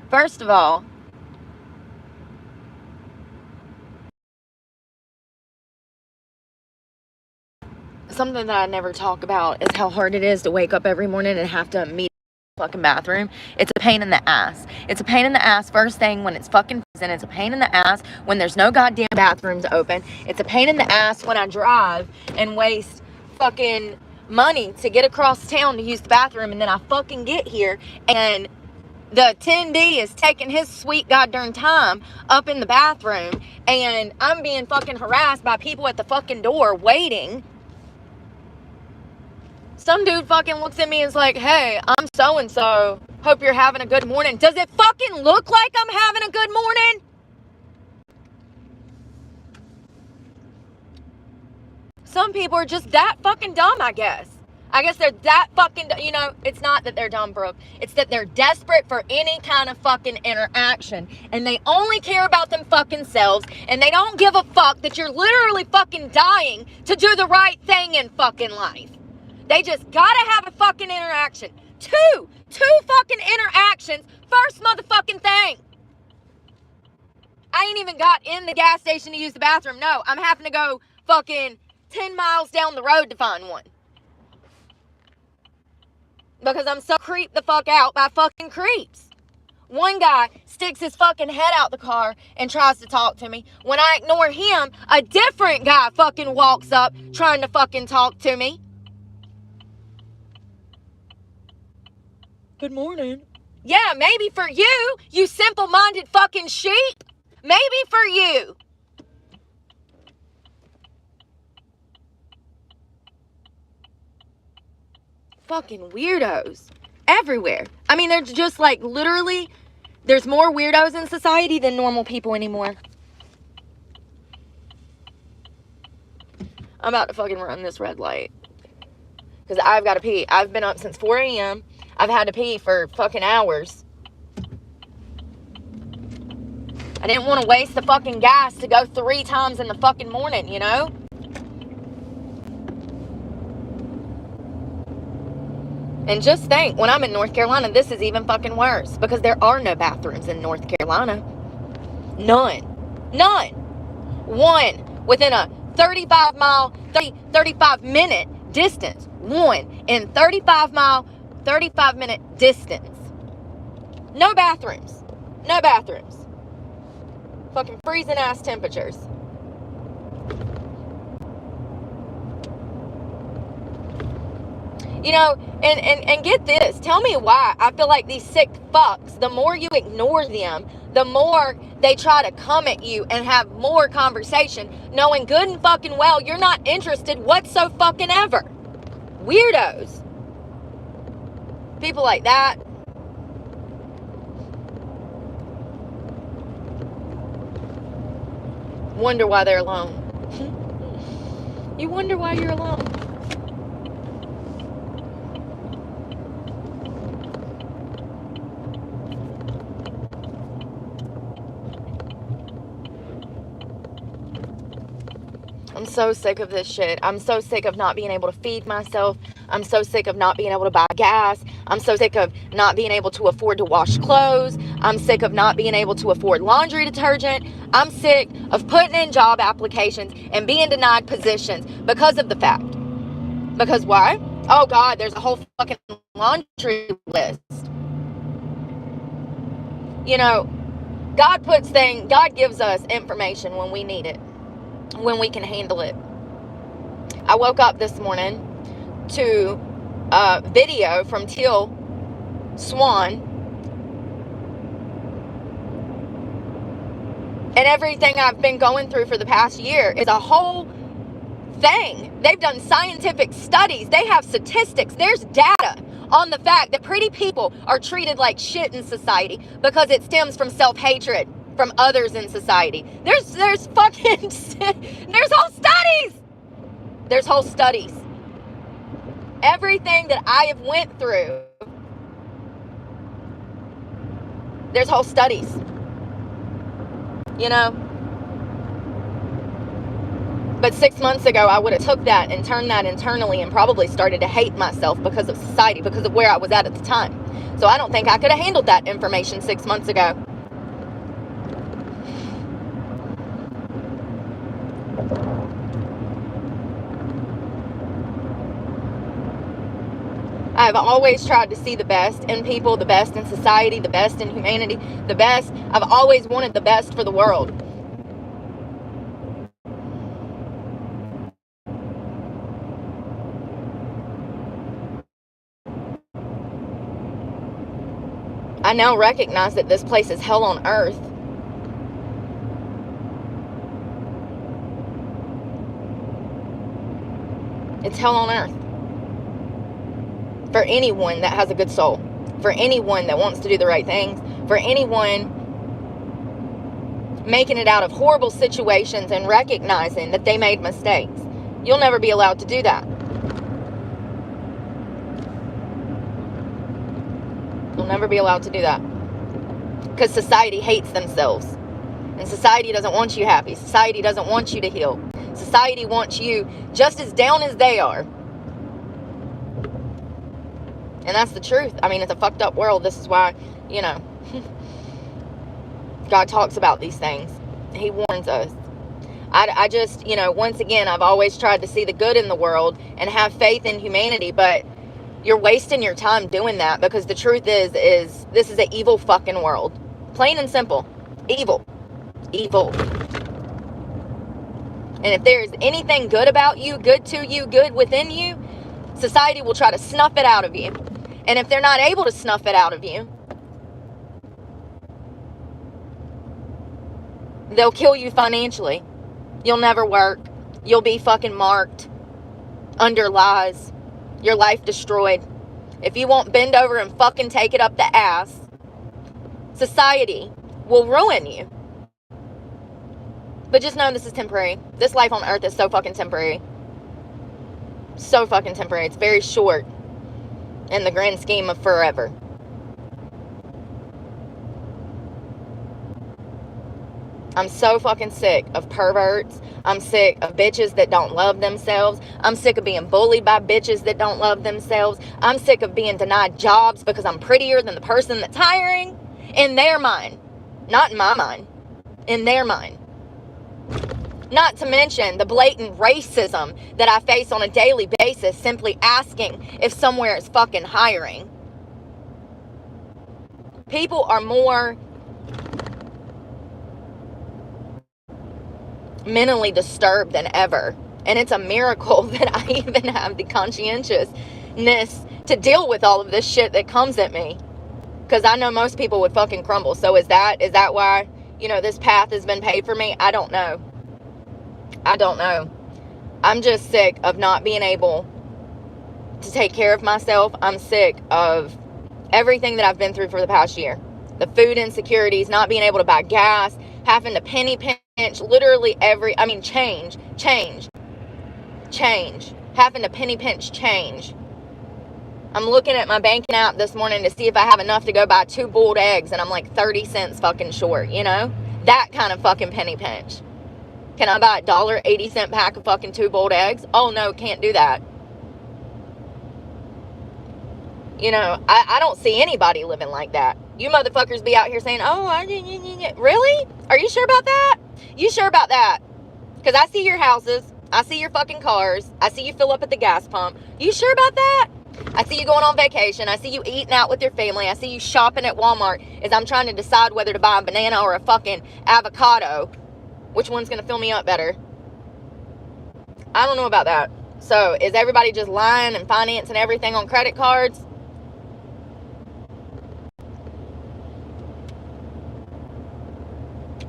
First of all, something that I never talk about is how hard it is to wake up every morning and have to meet the fucking bathroom. It's a pain in the ass. It's a pain in the ass first thing when it's fucking frozen. It's a pain in the ass when there's no goddamn bathrooms open. It's a pain in the ass when I drive and waste fucking money to get across town to use the bathroom, and then I fucking get here and the attendee is taking his sweet goddamn time up in the bathroom, and I'm being fucking harassed by people at the fucking door waiting. Some dude fucking looks at me and is like, hey, I'm so-and-so. Hope you're having a good morning. Does it fucking look like I'm having a good morning? Some people are just that fucking dumb, I guess. I guess they're that fucking, you know, it's not that they're dumb, Brooke. It's that they're desperate for any kind of fucking interaction. And they only care about them fucking selves. And they don't give a fuck that you're literally fucking dying to do the right thing in fucking life. They just gotta have a fucking interaction. Two fucking interactions. First motherfucking thing. I ain't even got in the gas station to use the bathroom. No, I'm having to go fucking 10 miles down the road to find one. Because I'm so creeped the fuck out by fucking creeps. One guy sticks his fucking head out the car and tries to talk to me. When I ignore him, a different guy fucking walks up trying to fucking talk to me. Good morning. Yeah, maybe for you, you simple-minded fucking sheep. Maybe for you. Fucking weirdos. Everywhere. I mean, they're just like, literally, there's more weirdos in society than normal people anymore. I'm about to fucking run this red light. Because I've got to pee. I've been up since 4 a.m. I've had to pee for fucking hours. I didn't want to waste the fucking gas to go 3 times in the fucking morning, you know? And just think, when I'm in North Carolina, this is even fucking worse. Because there are no bathrooms in North Carolina. None. One within a 35 minute distance. One in 35 minute distance. No bathrooms. Fucking freezing ass temperatures. You know, and get this. Tell me why I feel like these sick fucks, the more you ignore them, the more they try to come at you and have more conversation, knowing good and fucking well you're not interested whatsoever. Weirdos. People like that. Wonder why they're alone. You wonder why you're alone. I'm so sick of this shit. I'm so sick of not being able to feed myself. I'm so sick of not being able to buy gas. I'm so sick of not being able to afford to wash clothes. I'm sick of not being able to afford laundry detergent. I'm sick of putting in job applications and being denied positions because of the fact. Because why? Oh God, there's a whole fucking laundry list. You know, God gives us information when we need it. When we can handle it. I woke up this morning to a video from Teal Swan, and everything I've been going through for the past year is a whole thing. They've done scientific studies. They have statistics. There's data on the fact that pretty people are treated like shit in society because it stems from self-hatred from others in society. There's fucking there's whole studies. Everything that I have went through, there's whole studies. You know? But 6 months ago, I would have took that and turned that internally and probably started to hate myself because of society, because of where I was at the time. So I don't think I could have handled that information 6 months ago. I've always tried to see the best in people, the best in society, the best in humanity, the best. I've always wanted the best for the world. I now recognize that this place is hell on earth. It's hell on earth. For anyone that has a good soul. For anyone that wants to do the right things. For anyone making it out of horrible situations and recognizing that they made mistakes. You'll never be allowed to do that. You'll never be allowed to do that. Because society hates themselves. And society doesn't want you happy. Society doesn't want you to heal. Society wants you just as down as they are. And that's the truth. I mean, it's a fucked up world. This is why, you know, God talks about these things. He warns us. I just, you know, once again, I've always tried to see the good in the world and have faith in humanity, but you're wasting your time doing that, because the truth is this is an evil fucking world. Plain and simple. Evil. Evil. And if there's anything good about you, good to you, good within you, society will try to snuff it out of you. And if they're not able to snuff it out of you, they'll kill you financially. You'll never work. You'll be fucking marked under lies. Your life destroyed. If you won't bend over and fucking take it up the ass, society will ruin you. But just know this is temporary. This life on earth is so fucking temporary. So fucking temporary. It's very short in the grand scheme of forever. I'm so fucking sick of perverts. I'm sick of bitches that don't love themselves. I'm sick of being bullied by bitches that don't love themselves. I'm sick of being denied jobs because I'm prettier than the person that's hiring. In their mind. Not in my mind. In their mind. Not to mention the blatant racism that I face on a daily basis simply asking if somewhere is fucking hiring. People are more mentally disturbed than ever. And it's a miracle that I even have the conscientiousness to deal with all of this shit that comes at me. Because I know most people would fucking crumble. So is that why, you know, this path has been paid for me? I don't know. I don't know. I'm just sick of not being able to take care of myself. I'm sick of everything that I've been through for the past year. The food insecurities, not being able to buy gas, having to penny pinch literally change. Having to penny pinch change. I'm looking at my banking app this morning to see if I have enough to go buy 2 boiled eggs, and I'm like 30 cents fucking short, you know? That kind of fucking penny pinch. Can I buy a $1.80 pack of fucking 2 boiled eggs? Oh no, can't do that. You know, I don't see anybody living like that. You motherfuckers be out here saying, really? Are you sure about that? You sure about that? Because I see your houses. I see your fucking cars. I see you fill up at the gas pump. You sure about that? I see you going on vacation. I see you eating out with your family. I see you shopping at Walmart as I'm trying to decide whether to buy a banana or a fucking avocado. Which one's going to fill me up better? I don't know about that. So, is everybody just lying and financing everything on credit cards?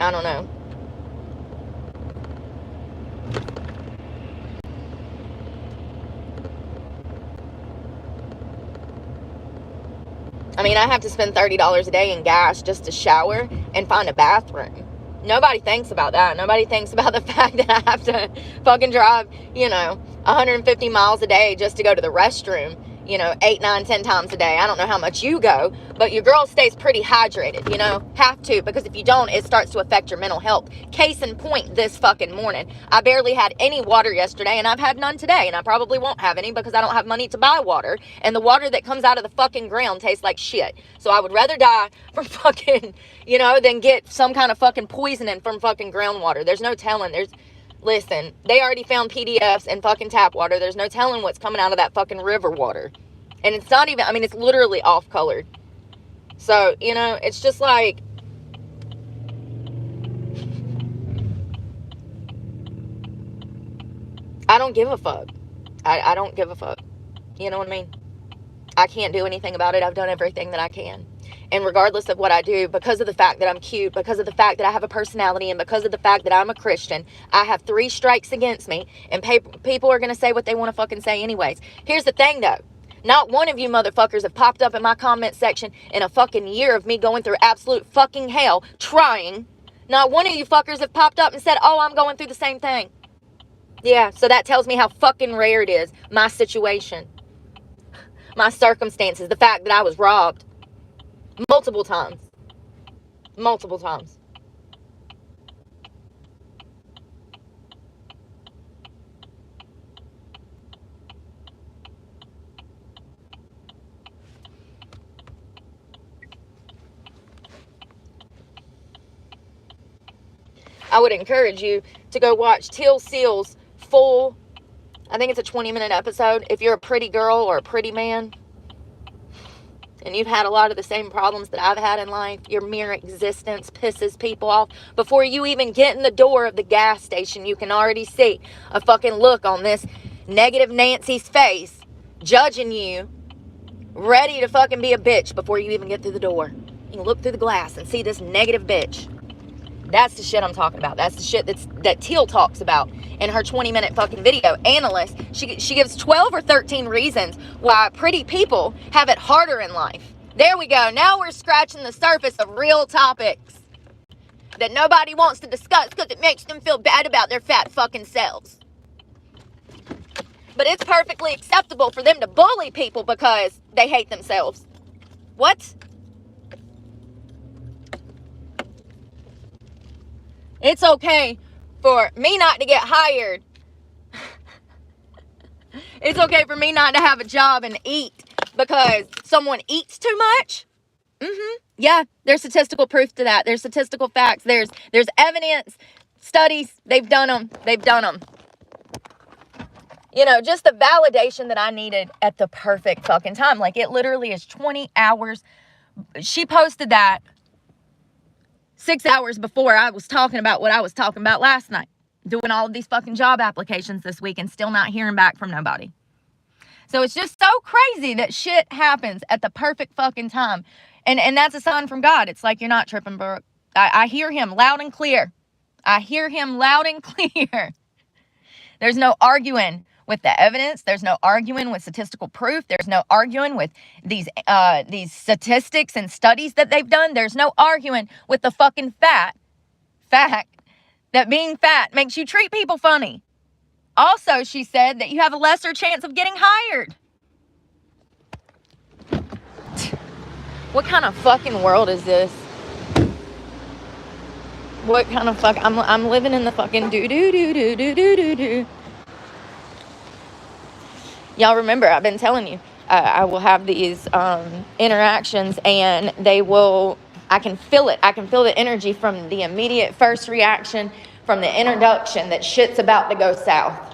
I don't know. I mean, I have to spend $30 a day in gas just to shower and find a bathroom. Nobody thinks about that. Nobody thinks about the fact that I have to fucking drive, 150 miles a day just to go to the restroom. 8, 9, 10 times a day. I don't know how much you go, but your girl stays pretty hydrated, have to, because if you don't, it starts to affect your mental health. Case in point, this fucking morning, I barely had any water yesterday, and I've had none today, and I probably won't have any because I don't have money to buy water, and the water that comes out of the fucking ground tastes like shit. So I would rather die from fucking, than get some kind of fucking poisoning from fucking groundwater. There's no telling. Listen, they already found PDFs in fucking tap water. There's no telling what's coming out of that fucking river water. And it's not even, it's literally off colored. So, it's just like, I don't give a fuck. I don't give a fuck. You know what I mean? I can't do anything about it. I've done everything that I can. And regardless of what I do, because of the fact that I'm cute, because of the fact that I have a personality, and because of the fact that I'm a Christian, I have 3 strikes against me, and people are going to say what they want to fucking say anyways. Here's the thing, though. Not one of you motherfuckers have popped up in my comment section in a fucking year of me going through absolute fucking hell trying. Not one of you fuckers have popped up and said, oh, I'm going through the same thing. Yeah, so that tells me how fucking rare it is. My situation. My circumstances. The fact that I was robbed. Multiple times. Multiple times. I would encourage you to go watch Teal Seal's full, I think it's a 20-minute episode. If you're a pretty girl or a pretty man, and you've had a lot of the same problems that I've had in life, your mere existence pisses people off. Before you even get in the door of the gas station, you can already see a fucking look on this negative Nancy's face, judging you, ready to fucking be a bitch before you even get through the door. You can look through the glass and see this negative bitch. That's the shit I'm talking about. That's the shit that Teal talks about in her 20-minute fucking video. Analyst, she gives 12 or 13 reasons why pretty people have it harder in life. There we go. Now we're scratching the surface of real topics that nobody wants to discuss because it makes them feel bad about their fat fucking selves. But it's perfectly acceptable for them to bully people because they hate themselves. What? It's okay for me not to get hired. It's okay for me not to have a job and eat because someone eats too much. Yeah, there's statistical proof to that. There's statistical facts. There's evidence, studies. They've done them. Just the validation that I needed at the perfect fucking time. Like, it literally is 20 hours. She posted that 6 hours before I was talking about what I was talking about last night. Doing all of these fucking job applications this week and still not hearing back from nobody. So it's just so crazy that shit happens at the perfect fucking time. And that's a sign from God. It's like, you're not tripping, Brooke. I hear him loud and clear. I hear him loud and clear. There's no arguing with the evidence. There's no arguing with statistical proof. There's no arguing with these statistics and studies that they've done. There's no arguing with the fucking fact that being fat makes you treat people funny. Also, she said that you have a lesser chance of getting hired. What kind of fucking world is this? What kind of fuck? I'm living in the fucking do. Y'all remember, I've been telling you, I will have these interactions, and I can feel it. I can feel the energy from the immediate first reaction, from the introduction, that shit's about to go south.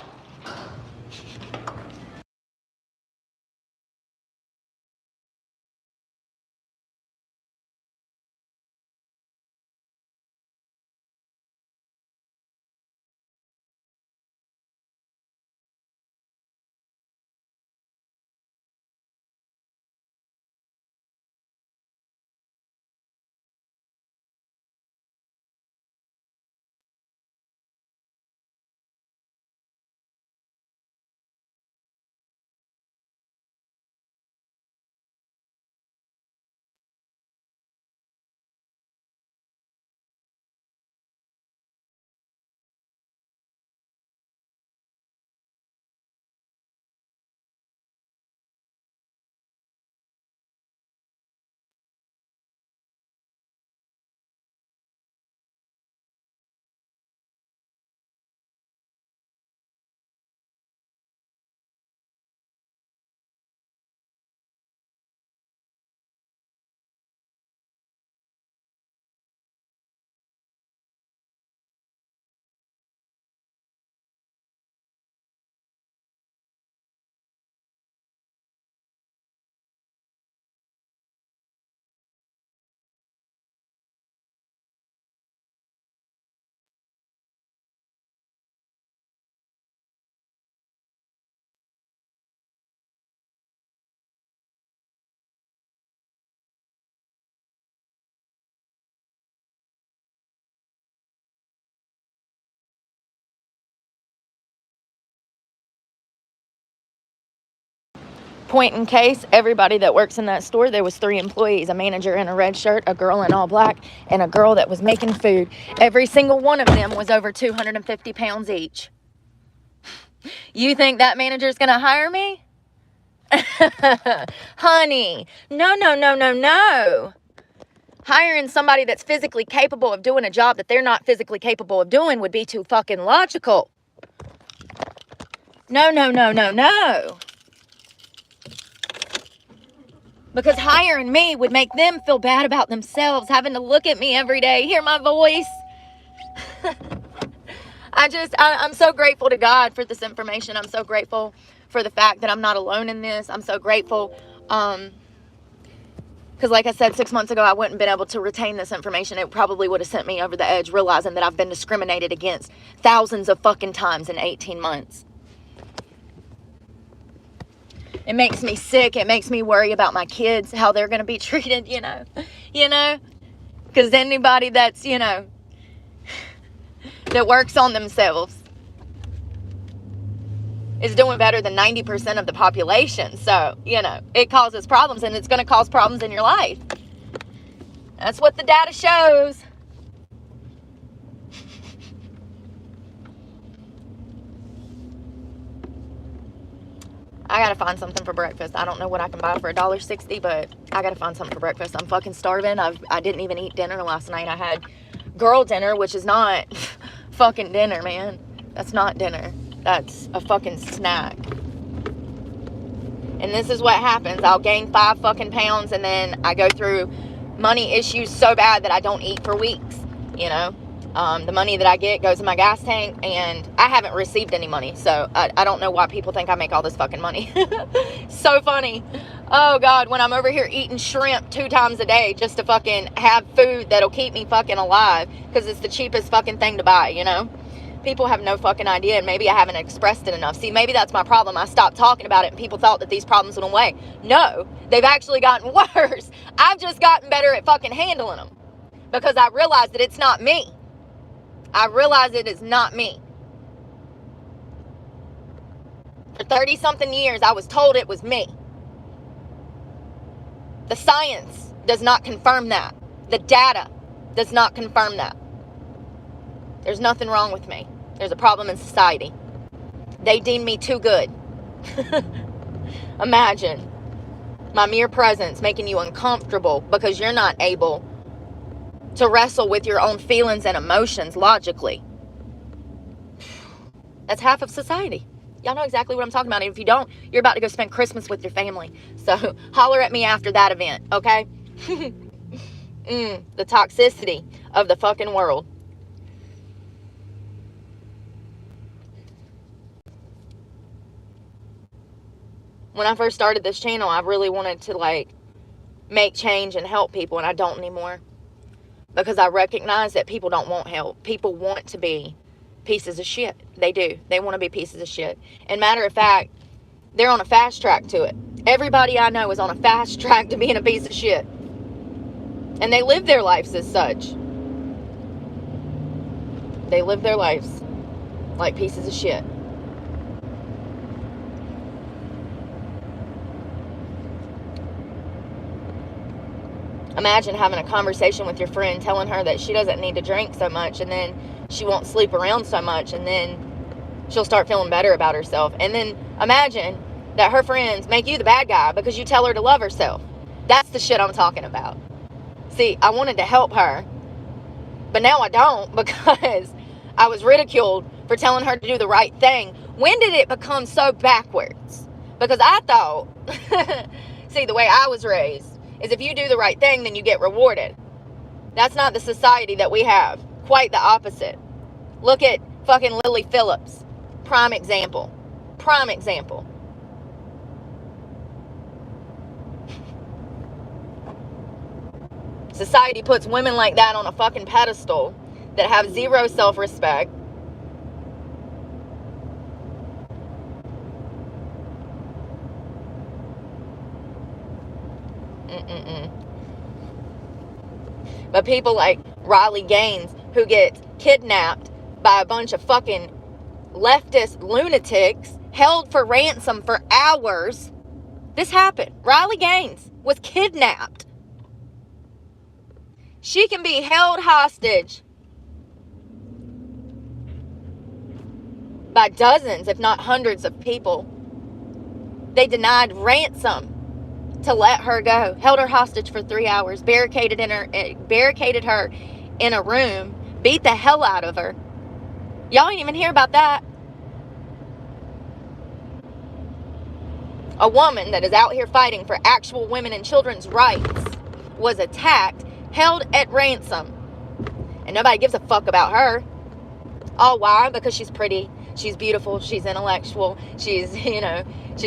point in case, everybody that works in that store, there was 3 employees, a manager in a red shirt, a girl in all black, and a girl that was making food. Every single one of them was over 250 pounds each. You think that manager's gonna hire me? Honey, no. Hiring somebody that's physically capable of doing a job that they're not physically capable of doing would be too fucking logical. No. Because hiring me would make them feel bad about themselves, having to look at me every day, hear my voice. I'm so grateful to God for this information. I'm so grateful for the fact that I'm not alone in this. I'm so grateful. Because like I said, 6 months ago, I wouldn't have been able to retain this information. It probably would have sent me over the edge, realizing that I've been discriminated against thousands of fucking times in 18 months. It makes me sick. It makes me worry about my kids, how they're going to be treated, you know, because anybody that's, that works on themselves is doing better than 90% of the population. So, it causes problems, and it's going to cause problems in your life. That's what the data shows. I gotta find something for breakfast. I don't know what I can buy for $1.60, but I gotta find something for breakfast. I'm fucking starving. I didn't even eat dinner last night. I had girl dinner, which is not fucking dinner, man. That's not dinner. That's a fucking snack. And this is what happens. I'll gain 5 fucking pounds, and then I go through money issues so bad that I don't eat for weeks, The money that I get goes in my gas tank, and I haven't received any money, so I don't know why people think I make all this fucking money. So funny. Oh God, when I'm over here eating shrimp 2 times a day just to fucking have food that'll keep me fucking alive, because it's the cheapest fucking thing to buy, People have no fucking idea, and maybe I haven't expressed it enough. See, maybe that's my problem. I stopped talking about it, and people thought that these problems went away. No, they've actually gotten worse. I've just gotten better at fucking handling them, because I realized that it's not me. I realize it is not me. For 30-something years, I was told it was me. The science does not confirm that. The data does not confirm that. There's nothing wrong with me. There's a problem in society. They deem me too good. Imagine my mere presence making you uncomfortable because you're not able to wrestle with your own feelings and emotions logically. That's half of society. Y'all know exactly what I'm talking about. And if you don't, you're about to go spend Christmas with your family. So holler at me after that event, okay? The toxicity of the fucking world. When I first started this channel, I really wanted to make change and help people, and I don't anymore. Because I recognize that people don't want help. People want to be pieces of shit. They do. They want to be pieces of shit. And matter of fact, they're on a fast track to it. Everybody I know is on a fast track to being a piece of shit. And they live their lives as such. They live their lives like pieces of shit. Imagine having a conversation with your friend, telling her that she doesn't need to drink so much, and then she won't sleep around so much, and then she'll start feeling better about herself. And then imagine that her friends make you the bad guy because you tell her to love herself. That's the shit I'm talking about. See, I wanted to help her, but now I don't, because I was ridiculed for telling her to do the right thing. When did it become so backwards? Because I thought, see, the way I was raised is if you do the right thing, then you get rewarded. That's not the society that we have. Quite the opposite. Look at fucking Lily Phillips. Prime example. Prime example. Society puts women like that on a fucking pedestal that have zero self-respect. But people like Riley Gaines, who gets kidnapped by a bunch of fucking leftist lunatics, held for ransom for hours, This happened. Riley Gaines was kidnapped. She can be held hostage by dozens, if not hundreds of people. They denied ransom to let her go. Held her hostage for 3 hours. Barricaded her in a room. Beat the hell out of her. Y'all ain't even hear about that. A woman that is out here fighting for actual women and children's rights was attacked, held at ransom. And nobody gives a fuck about her. All why? Because she's pretty, she's beautiful, she's intellectual, she's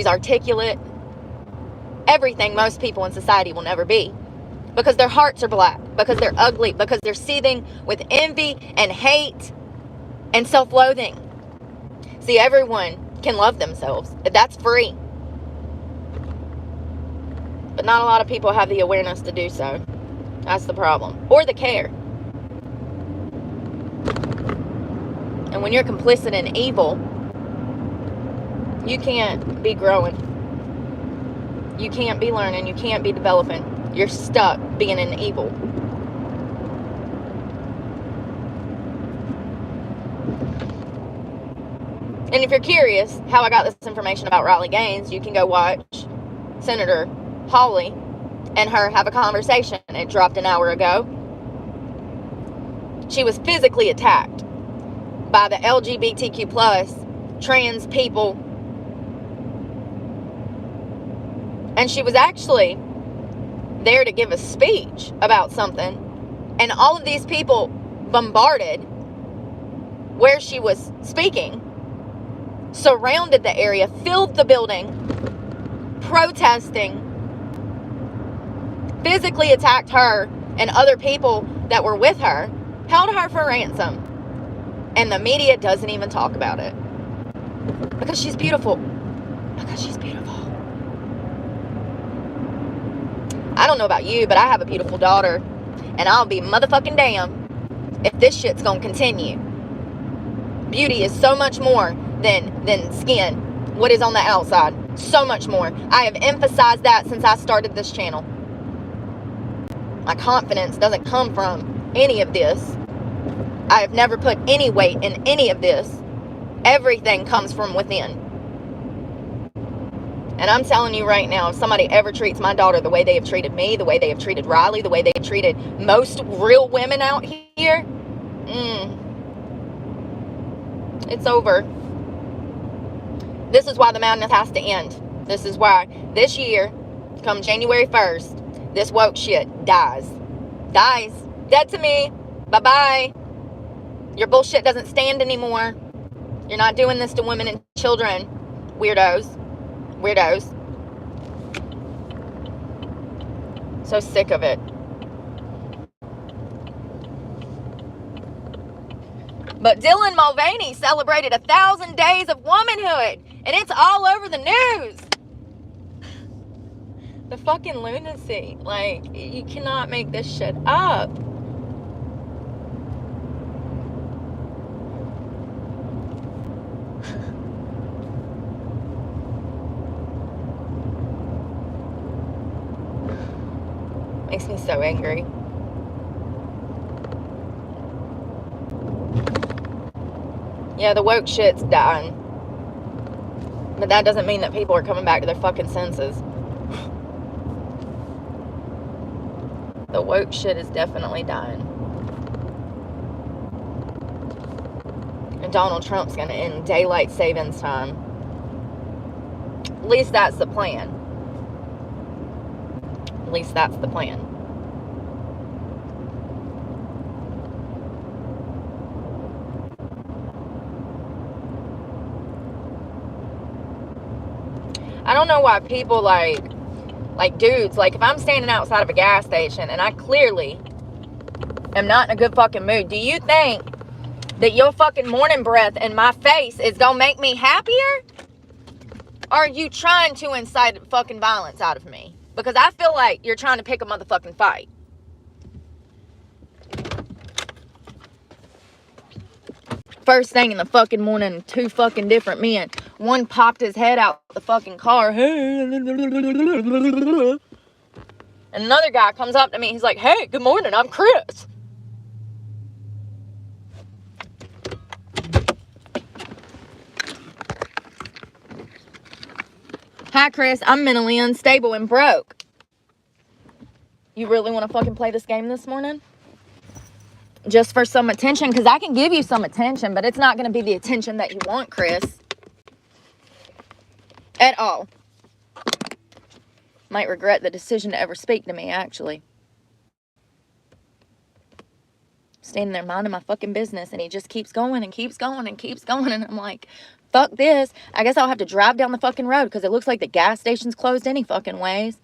articulate. Everything most people in society will never be. Because their hearts are black, because they're ugly, because they're seething with envy and hate and self-loathing. See, everyone can love themselves. That's free. But not a lot of people have the awareness to do so. That's the problem. Or the care. And when you're complicit in evil, you can't be growing. You can't be learning. You can't be developing. You're stuck being in evil. And if you're curious how I got this information about Riley Gaines, you can go watch Senator Hawley and her have a conversation. It dropped an hour ago. She was physically attacked by the LGBTQ plus trans people. And she was actually there to give a speech about something. And all of these people bombarded where she was speaking, surrounded the area, filled the building, protesting, physically attacked her and other people that were with her, held her for ransom. And the media doesn't even talk about it. Because she's beautiful. Because she's beautiful. I don't know about you, but I have a beautiful daughter. And I'll be motherfucking damn if this shit's gonna continue. Beauty is so much more than skin. What is on the outside. So much more. I have emphasized that since I started this channel. My confidence doesn't come from any of this. I have never put any weight in any of this. Everything comes from within. And I'm telling you right now, if somebody ever treats my daughter the way they have treated me, the way they have treated Riley, the way they have treated most real women out here, it's over. This is why the madness has to end. This is why this year, come January 1st, this woke shit dies. Dies. Dead to me. Bye-bye. Your bullshit doesn't stand anymore. You're not doing this to women and children. Weirdos. So sick of it. But Dylan Mulvaney celebrated 1,000 days of womanhood. And it's all over the news. The fucking lunacy. Like, you cannot make this shit up. Makes me so angry. Yeah, the woke shit's dying. But that doesn't mean that people are coming back to their fucking senses. The woke shit is definitely dying. And Donald Trump's going to end daylight savings time. At least that's the plan. At least that's the plan. I don't know why people like dudes, like if I'm standing outside of a gas station and I clearly am not in a good fucking mood, do you think that your fucking morning breath in my face is gonna make me happier? Or are you trying to incite fucking violence out of me? Because I feel like you're trying to pick a motherfucking fight. First thing in the fucking morning, two fucking different men One popped his head out the fucking car. And another guy comes up to me. He's like, hey, good morning, I'm Chris. Hi, Chris. I'm mentally unstable and broke. You really want to fucking play this game this morning? Just for some attention? Because I can give you some attention, but it's not going to be the attention that you want, Chris. At all. Might regret the decision to ever speak to me, actually. Standing there minding my fucking business, and he just keeps going and keeps going and keeps going, and I'm like, fuck this. I guess I'll have to drive down the fucking road because it looks like the gas station's closed any fucking ways.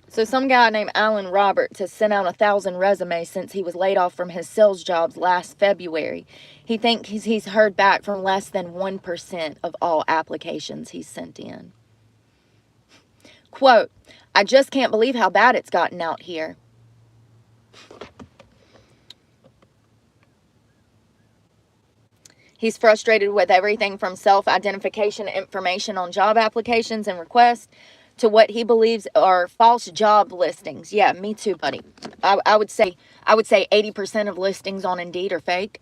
So some guy named Alan Roberts has sent out 1,000 resumes since he was laid off from his sales jobs last February. He thinks he's heard back from less than 1% of all applications he's sent in. Quote, I just can't believe how bad it's gotten out here. He's frustrated with everything from self-identification information on job applications and requests to what he believes are false job listings. Yeah, me too, buddy. I would say 80% of listings on Indeed are fake.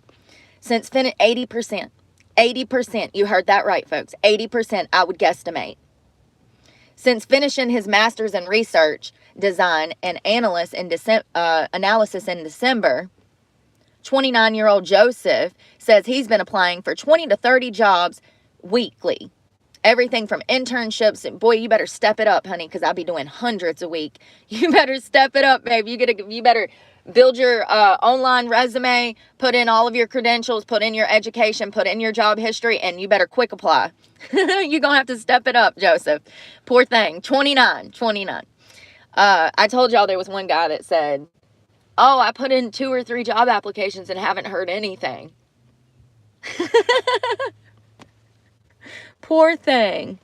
Since 80%, you heard that right, folks. 80%, I would guesstimate. Since finishing his master's in research, design, and analysis in December, 29-year-old Joseph says he's been applying for 20 to 30 jobs weekly Everything from internships. And boy, you better step it up, honey, because I'll be doing hundreds a week. You better step it up, babe. You better build your online resume, put in all of your credentials, put in your education, put in your job history, and you better quick apply. You're going to have to step it up, Joseph. Poor thing. 29. I told y'all there was one guy that said, oh, I put in 2 or 3 job applications and haven't heard anything. Poor thing.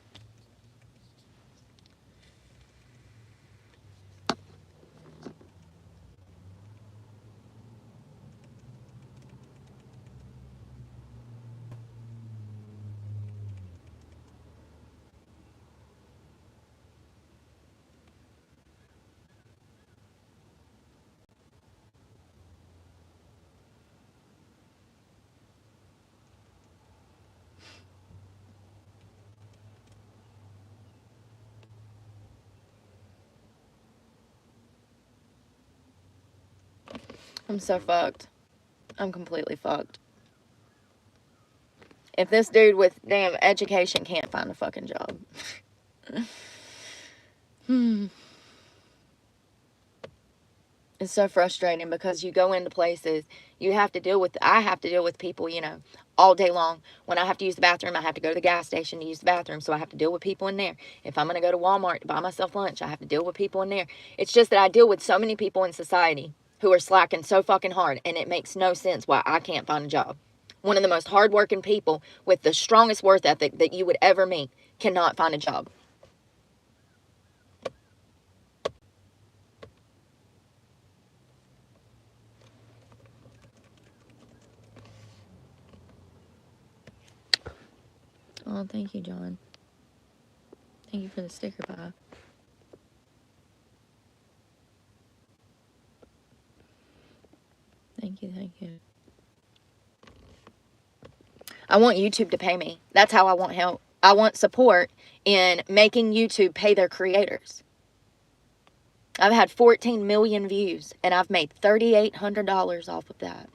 I'm so fucked. I'm completely fucked. If this dude with damn education can't find a fucking job. It's so frustrating because you go into places, I have to deal with people, all day long. When I have to use the bathroom, I have to go to the gas station to use the bathroom, so I have to deal with people in there. If I'm going to go to Walmart to buy myself lunch, I have to deal with people in there. It's just that I deal with so many people in society who are slacking so fucking hard, and it makes no sense why I can't find a job. One of the most hardworking people with the strongest work ethic that you would ever meet cannot find a job. Oh, thank you, John. Thank you for the sticker pie. Thank you. I want YouTube to pay me. That's how I want help. I want support in making YouTube pay their creators. I've had 14 million views, and I've made $3,800 off of that.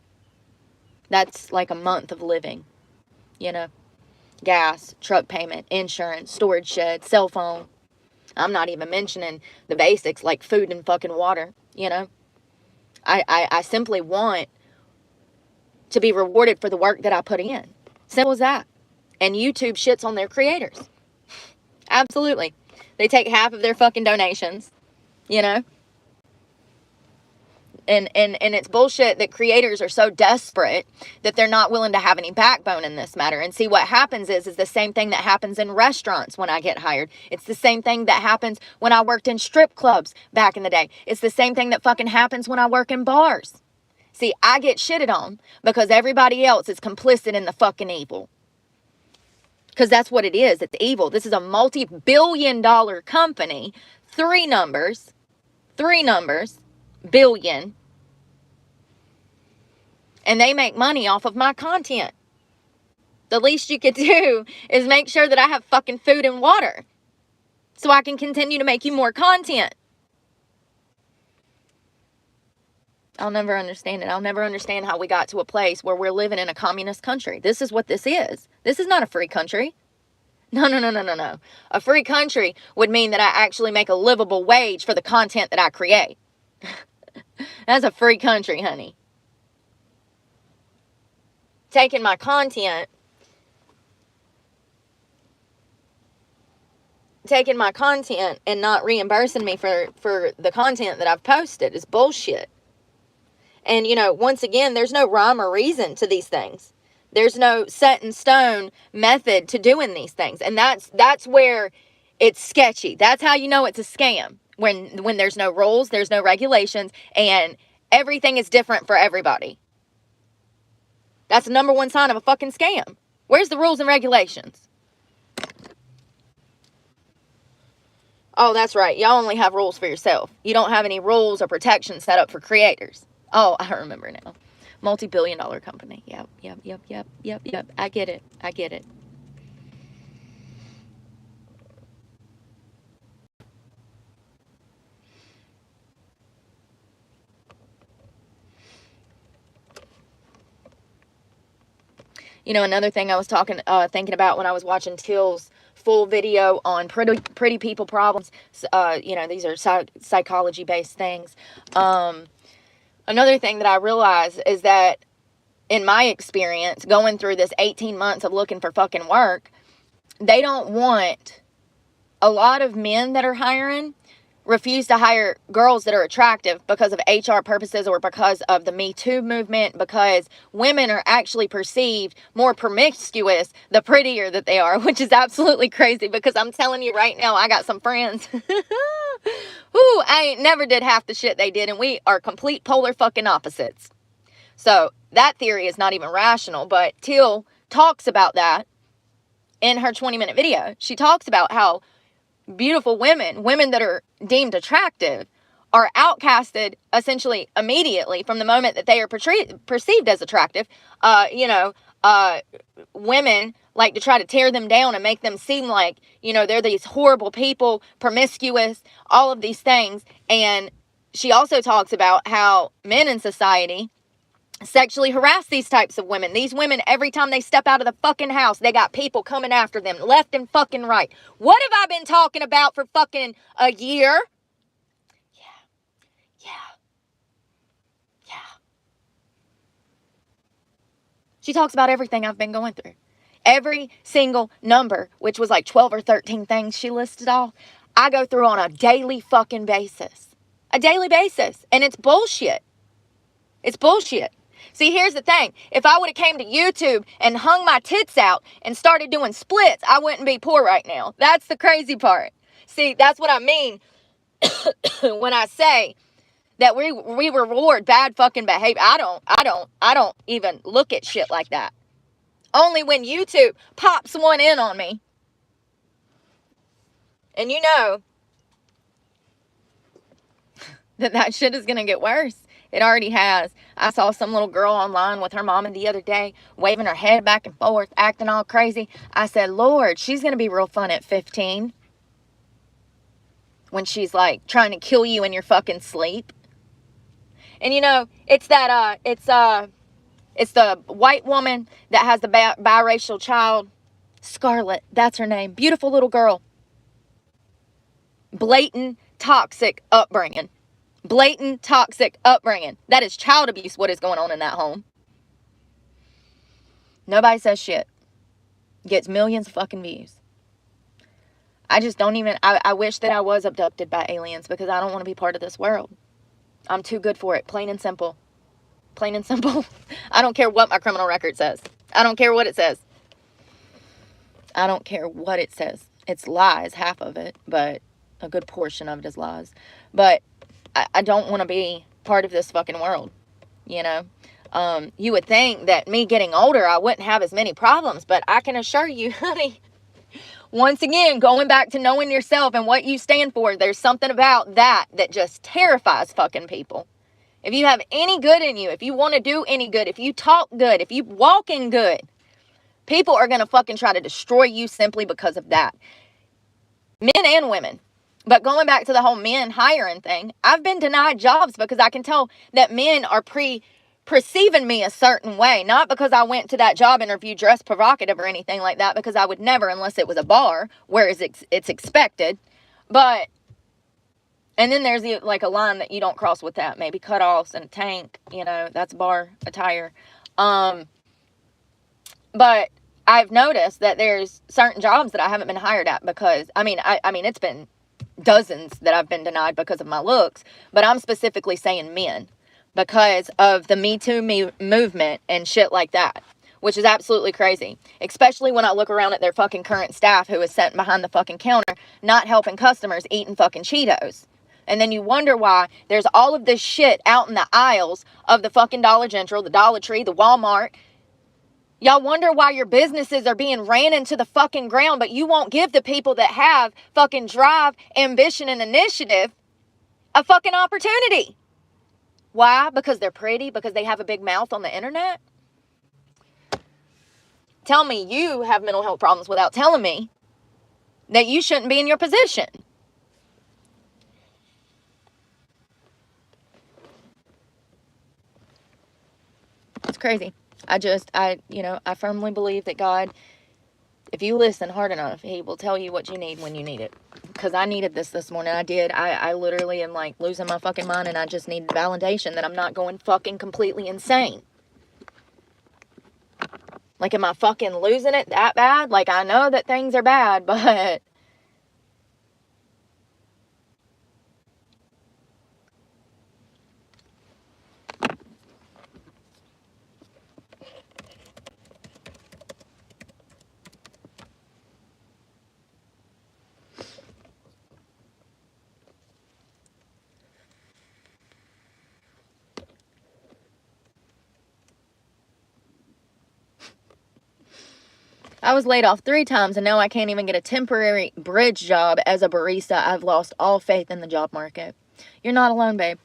That's like a month of living, gas, truck payment, insurance, storage shed, cell phone. I'm not even mentioning the basics like food and fucking water, I simply want to be rewarded for the work that I put in. Simple as that. And YouTube shits on their creators. Absolutely. They take half of their fucking donations, And it's bullshit that creators are so desperate that they're not willing to have any backbone in this matter. And see, what happens is the same thing that happens in restaurants when I get hired. It's the same thing that happens when I worked in strip clubs back in the day. It's the same thing that fucking happens when I work in bars. See, I get shitted on because everybody else is complicit in the fucking evil. Because that's what it is. It's evil. This is a multi-billion-dollar company. 3 numbers, billion. And they make money off of my content. The least you could do is make sure that I have fucking food and water so I can continue to make you more content. I'll never understand it. I'll never understand how we got to a place where we're living in a communist country. This is what this is. This is not a free country. No. A free country would mean that I actually make a livable wage for the content that I create. That's a free country, honey. Taking my content and not reimbursing me for the content that I've posted is bullshit. And, once again, there's no rhyme or reason to these things. There's no set in stone method to doing these things. And that's where it's sketchy. That's how you know it's a scam. When there's no rules, there's no regulations, and everything is different for everybody. That's the number one sign of a fucking scam. Where's the rules and regulations? Oh, that's right. Y'all only have rules for yourself. You don't have any rules or protections set up for creators. Oh, I remember now. Multi-billion-dollar company. Yep. I get it. Another thing I was thinking about when I was watching Till's full video on pretty people problems. These are psychology based things. Another thing that I realize is that in my experience, going through this 18 months of looking for fucking work, they don't want, a lot of men that are hiring refuse to hire girls that are attractive because of HR purposes or because of the Me Too movement, because women are actually perceived more promiscuous the prettier that they are, which is absolutely crazy, because I'm telling you right now, I got some friends who I ain't never did half the shit they did, and we are complete polar fucking opposites. So that theory is not even rational, but Teal talks about that in her 20-minute video. She talks about how beautiful women that are deemed attractive, are outcasted essentially immediately from the moment that they are perceived as attractive. Women like to try to tear them down and make them seem like, they're these horrible people, promiscuous, all of these things. And she also talks about how men in society sexually harass these types of women. These women, every time they step out of the fucking house, they got people coming after them left and fucking right. What have I been talking about for fucking a year? Yeah. She talks about everything I've been going through. Every single number, which was like 12 or 13 things she listed off, I go through on a daily fucking basis. A daily basis. And it's bullshit. It's bullshit. See, here's the thing. If I would have came to YouTube and hung my tits out and started doing splits, I wouldn't be poor right now. That's the crazy part. See, that's what I mean when I say that we reward bad fucking behavior. I don't even look at shit like that. Only when YouTube pops one in on me. And you know that shit is going to get worse. It already has. I saw some little girl online with her mama the other day, waving her head back and forth, acting all crazy. I said, Lord, she's going to be real fun at 15. When she's like trying to kill you in your fucking sleep. And it's that, it's the white woman that has the biracial child. Scarlett, that's her name. Beautiful little girl. Blatant, toxic upbringing. Blatant, toxic upbringing. That is child abuse, what is going on in that home. Nobody says shit. Gets millions of fucking views. I just don't even, I wish that I was abducted by aliens, because I don't want to be part of this world. I'm too good for it. Plain and simple. Plain and simple. I don't care what my criminal record says. I don't care what it says. I don't care what it says. It's lies, half of it, but a good portion of it is lies. But I don't want to be part of this fucking world, You would think that me getting older, I wouldn't have as many problems, but I can assure you, honey, once again, going back to knowing yourself and what you stand for, there's something about that just terrifies fucking people. If you have any good in you, if you want to do any good, if you talk good, if you walk in good, people are going to fucking try to destroy you simply because of that. Men and women. But going back to the whole men hiring thing, I've been denied jobs because I can tell that men are perceiving me a certain way. Not because I went to that job interview dressed provocative or anything like that, because I would never, unless it was a bar, where it's expected. But, and then there's like a line that you don't cross with that. Maybe cutoffs and a tank, that's bar attire. But I've noticed that there's certain jobs that I haven't been hired at because, I mean, it's been dozens that I've been denied because of my looks, but I'm specifically saying men because of the Me Too movement and shit like that, which is absolutely crazy, especially when I look around at their fucking current staff who is sitting behind the fucking counter, not helping customers, eating fucking Cheetos. And then you wonder why there's all of this shit out in the aisles of the fucking Dollar General, the Dollar Tree, the Walmart. Y'all wonder why your businesses are being ran into the fucking ground, but you won't give the people that have fucking drive, ambition, and initiative a fucking opportunity. Why? Because they're pretty? Because they have a big mouth on the internet? Tell me you have mental health problems without telling me that you shouldn't be in your position. It's crazy. I firmly believe that God, If you listen hard enough, he will tell you what you need when you need it. Because I needed this morning. I did. I literally am like losing my fucking mind, and I just needed validation that I'm not going fucking completely insane. Like, am I fucking losing it that bad? Like, I know that things are bad, but... I was laid off 3 times, and now I can't even get a temporary bridge job as a barista. I've lost all faith in the job market. You're not alone, babe.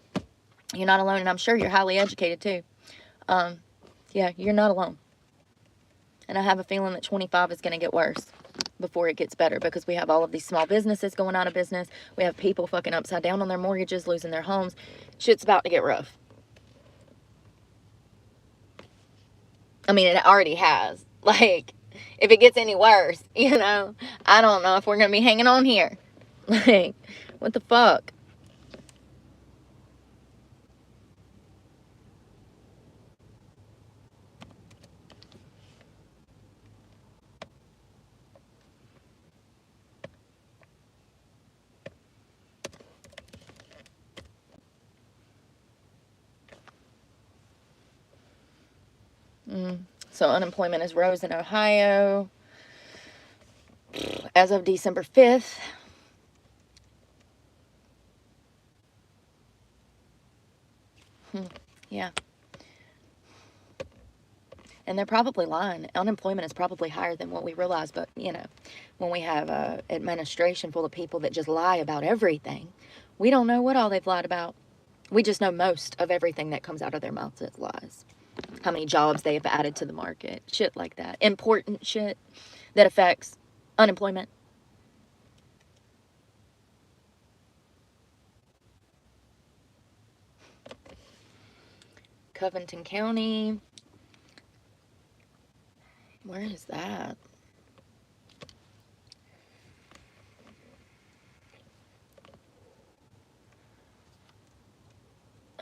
You're not alone, and I'm sure you're highly educated, too. Yeah, you're not alone. And I have a feeling that 25 is going to get worse before it gets better, because we have all of these small businesses going out of business. We have people fucking upside down on their mortgages, losing their homes. Shit's about to get rough. I mean, it already has. Like... if it gets any worse, you know, I don't know if we're going to be hanging on here. Like, what the fuck? So unemployment has rose in Ohio as of December 5th. Yeah. And they're probably lying. Unemployment is probably higher than what we realize. But, you know, when we have an administration full of people that just lie about everything, we don't know what all they've lied about. We just know most of everything that comes out of their mouths is lies. How many jobs they have added to the market. Shit like that. Important shit that affects unemployment. Covington County. Where is that?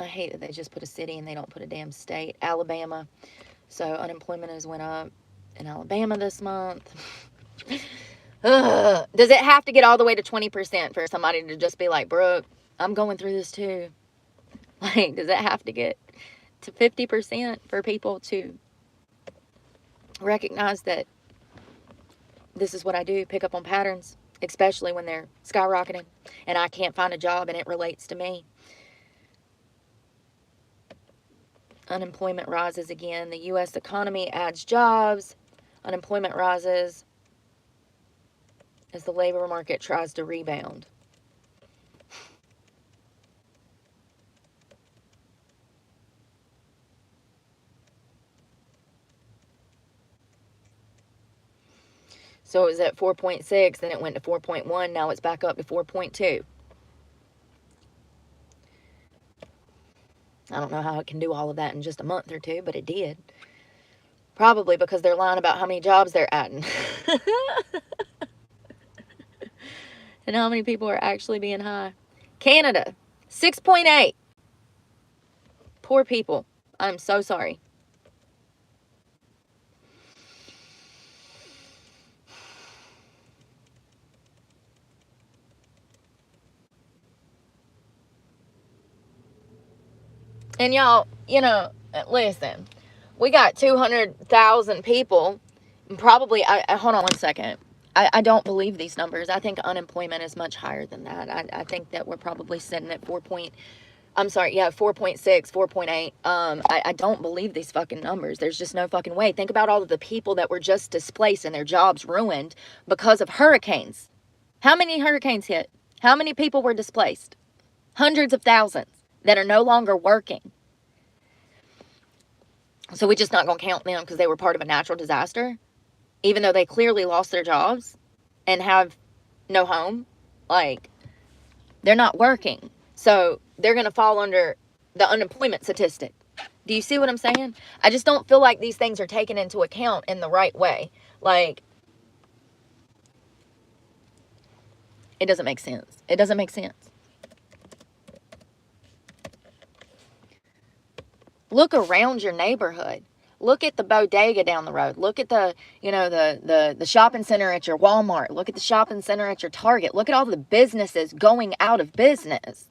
I hate that they just put a city and they don't put a damn state. Alabama. So unemployment has went up in Alabama this month. Does it have to get all the way to 20% for somebody to just be like, Brooke, I'm going through this too? Like, does it have to get to 50% for people to recognize that this is what I do, pick up on patterns, especially when they're skyrocketing and I can't find a job and it relates to me? Unemployment rises again. The U.S. economy adds jobs. Unemployment rises as the labor market tries to rebound. So it was at 4.6, then it went to 4.1, now it's back up to 4.2. I don't know how it can do all of that in just a month or two, but it did. Probably because they're lying about how many jobs they're adding. And how many people are actually being high. Canada, 6.8. Poor people. I'm so sorry. And y'all, you know, listen, we got 200,000 people. Probably, hold on one second. I don't believe these numbers. I think unemployment is much higher than that. I think that we're probably sitting at 4.6, 4.8. I don't believe these fucking numbers. There's just no fucking way. Think about all of the people that were just displaced and their jobs ruined because of hurricanes. How many hurricanes hit? How many people were displaced? Hundreds of thousands that are no longer working. So we're just not going to count them because they were part of a natural disaster, even though they clearly lost their jobs and have no home. Like, they're not working. So they're going to fall under the unemployment statistic. Do you see what I'm saying? I just don't feel like these things are taken into account in the right way. Like, It doesn't make sense. It doesn't make sense. Look around your neighborhood. Look at the bodega down the road. Look at the, the shopping center at your Walmart. Look at the shopping center at your Target. Look at all the businesses going out of business.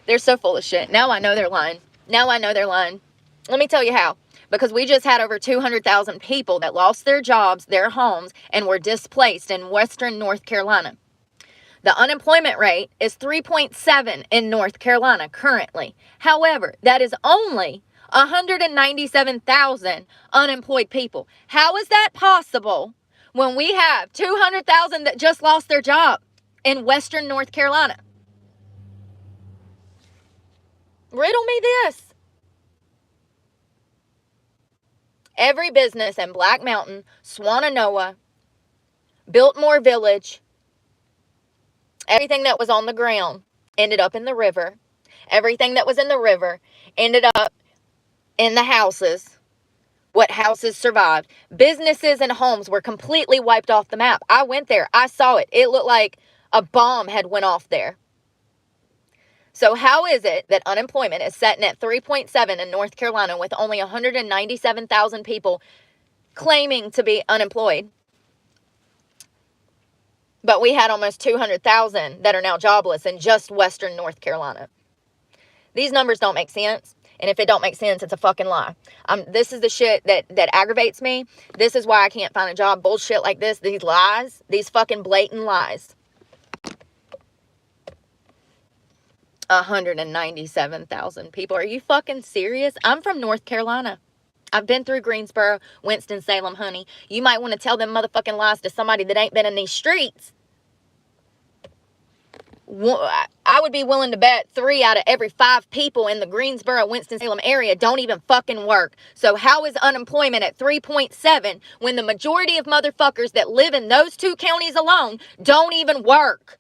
They're so full of shit. Now I know they're lying. Now I know they're lying. Let me tell you how. Because we just had over 200,000 people that lost their jobs, their homes, and were displaced in Western North Carolina. The unemployment rate is 3.7 in North Carolina currently. However, that is only 197,000 unemployed people. How is that possible when we have 200,000 that just lost their job in Western North Carolina? Riddle me this. Every business in Black Mountain, Swannanoa, Biltmore Village, everything that was on the ground ended up in the river. Everything that was in the river ended up in the houses. What houses survived? Businesses and homes were completely wiped off the map. I went there. I saw it. It looked like a bomb had went off there. So how is it that unemployment is sitting at 3.7 in North Carolina with only 197,000 people claiming to be unemployed? But we had almost 200,000 that are now jobless in just Western North Carolina. These numbers don't make sense. And if it don't make sense, it's a fucking lie. This is the shit that aggravates me. This is why I can't find a job. Bullshit like this. These lies. These fucking blatant lies. 197,000 people. Are you fucking serious? I'm from North Carolina. I've been through Greensboro, Winston-Salem, honey. You might want to tell them motherfucking lies to somebody that ain't been in these streets. I would be willing to bet 3 out of every 5 people in the Greensboro, Winston-Salem area don't even fucking work. So how is unemployment at 3.7 when the majority of motherfuckers that live in those 2 counties alone don't even work?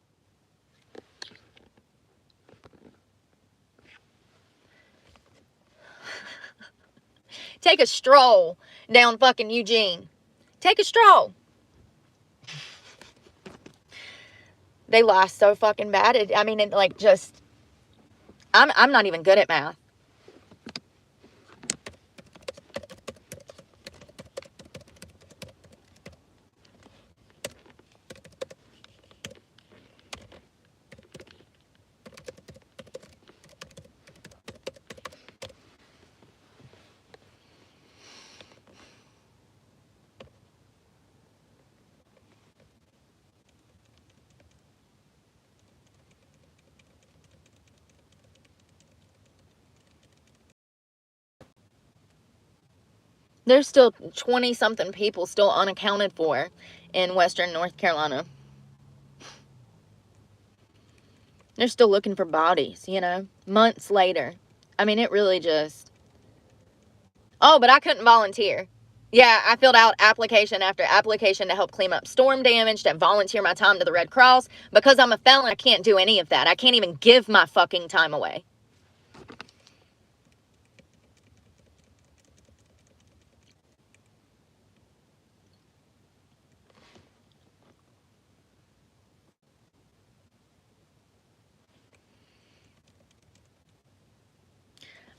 Take a stroll down fucking Eugene. Take a stroll. They lie so fucking bad. It like just, I'm not even good at math. There's still 20-something people still unaccounted for in Western North Carolina. They're still looking for bodies, months later. It really just... Oh, but I couldn't volunteer. Yeah, I filled out application after application to help clean up storm damage, to volunteer my time to the Red Cross. Because I'm a felon, I can't do any of that. I can't even give my fucking time away.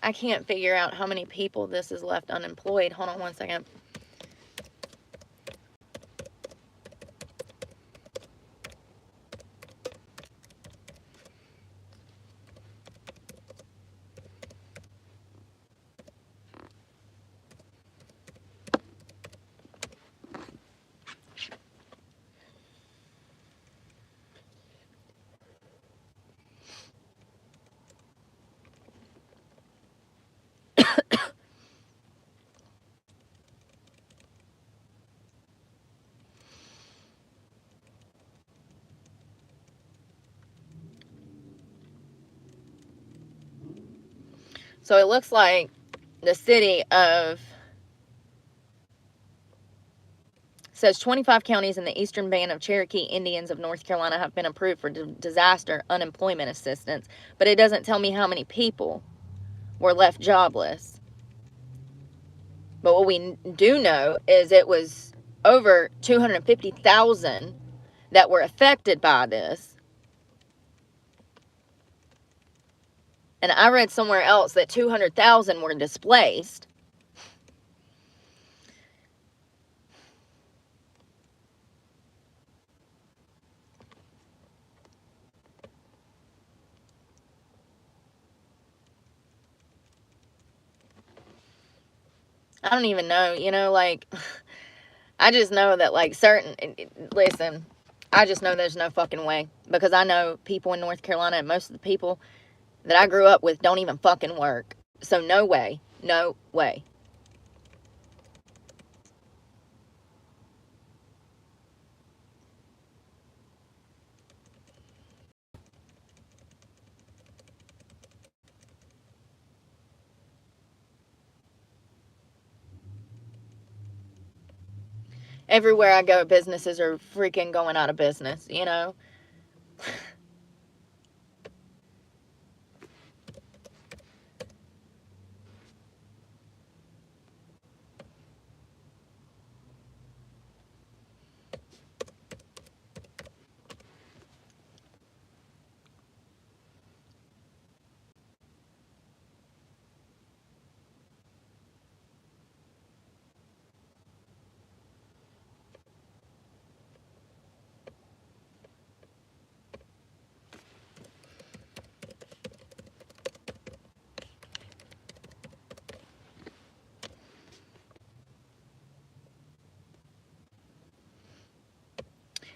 I can't figure out how many people this has left unemployed. Hold on one second. So it looks like the city of says 25 counties in the eastern band of Cherokee Indians of North Carolina have been approved for disaster unemployment assistance, but it doesn't tell me how many people were left jobless. But what we do know is it was over 250,000 that were affected by this. And I read somewhere else that 200,000 were displaced. I don't even know, you know, like, I just know that, like, listen, I just know there's no fucking way. Because I know people in North Carolina, and most of the people that I grew up with don't even fucking work. So no way. No way. Everywhere I go, businesses are freaking going out of business, you know?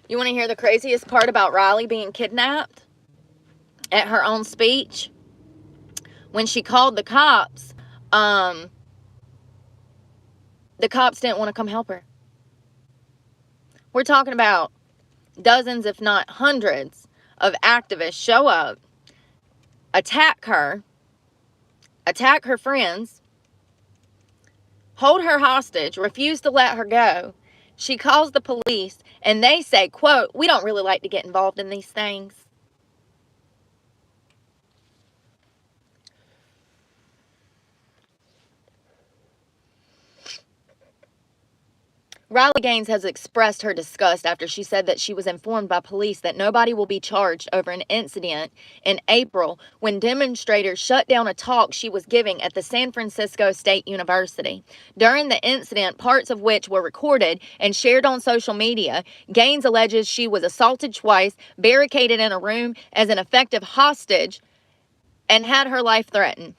You want to hear the craziest part about Riley being kidnapped? At her own speech, when she called the cops didn't want to come help her. We're talking about dozens, if not hundreds, of activists show up, attack her friends, hold her hostage, refuse to let her go. She calls the police, and they say, quote, "We don't really like to get involved in these things." Riley Gaines has expressed her disgust after she said that she was informed by police that nobody will be charged over an incident in April when demonstrators shut down a talk she was giving at the San Francisco State University. During the incident, parts of which were recorded and shared on social media, Gaines alleges she was assaulted twice, barricaded in a room as an effective hostage, and had her life threatened.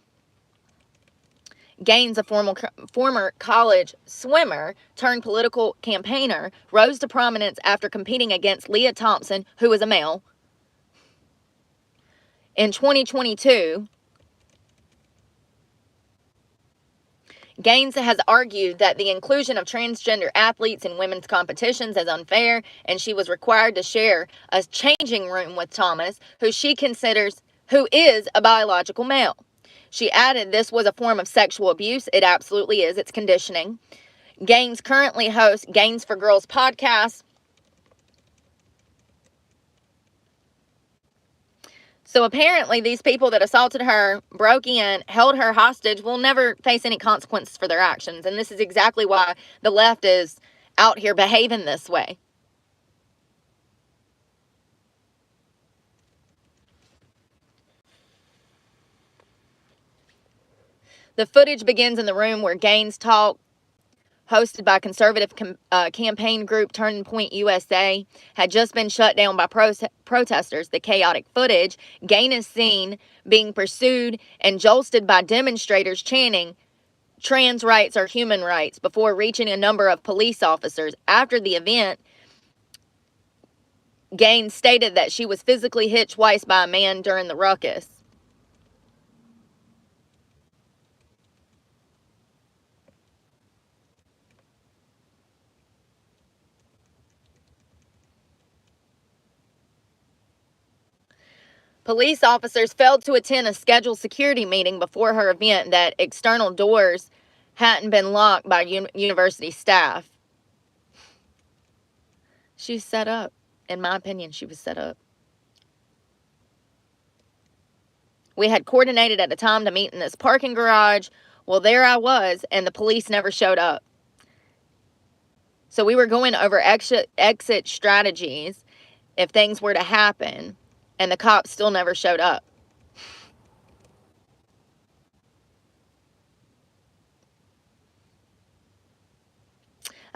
Gaines, a former college swimmer turned political campaigner, rose to prominence after competing against Leah Thompson, who is a male. In 2022, Gaines has argued that the inclusion of transgender athletes in women's competitions is unfair, and she was required to share a changing room with Thomas, who is a biological male. She added this was a form of sexual abuse. It absolutely is. It's conditioning. Gaines currently hosts Gaines for Girls podcast. So apparently these people that assaulted her, broke in, held her hostage, will never face any consequences for their actions. And this is exactly why the left is out here behaving this way. The footage begins in the room where Gaines talk, hosted by conservative campaign group Turning Point USA, had just been shut down by protesters. The chaotic footage, Gaines is seen being pursued and jostled by demonstrators chanting, "Trans rights are human rights," before reaching a number of police officers. After the event, Gaines stated that she was physically hit twice by a man during the ruckus. Police officers failed to attend a scheduled security meeting before her event that external doors hadn't been locked by university staff. She's set up. In my opinion, she was set up. We had coordinated at a time to meet in this parking garage. Well, there I was, and the police never showed up. So we were going over exit strategies if things were to happen, and the cops still never showed up.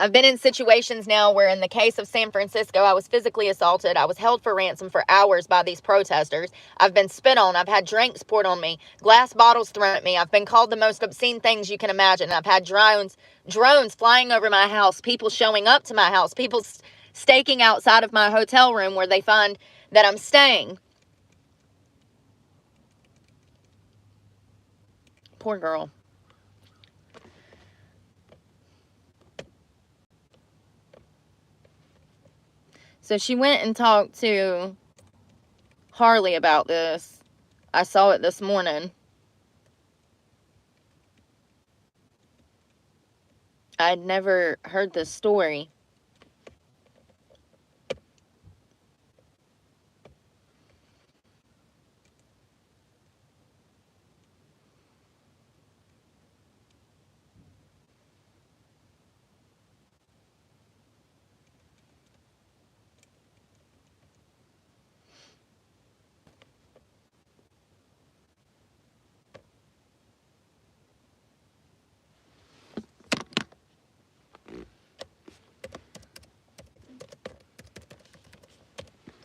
I've been in situations now where, in the case of San Francisco, I was physically assaulted. I was held for ransom for hours by these protesters. I've been spit on. I've had drinks poured on me, glass bottles thrown at me. I've been called the most obscene things you can imagine. I've had drones flying over my house, people showing up to my house, people staking outside of my hotel room where they find that I'm staying. Poor girl. So she went and talked to Harley about this. I saw it this morning. I'd never heard this story.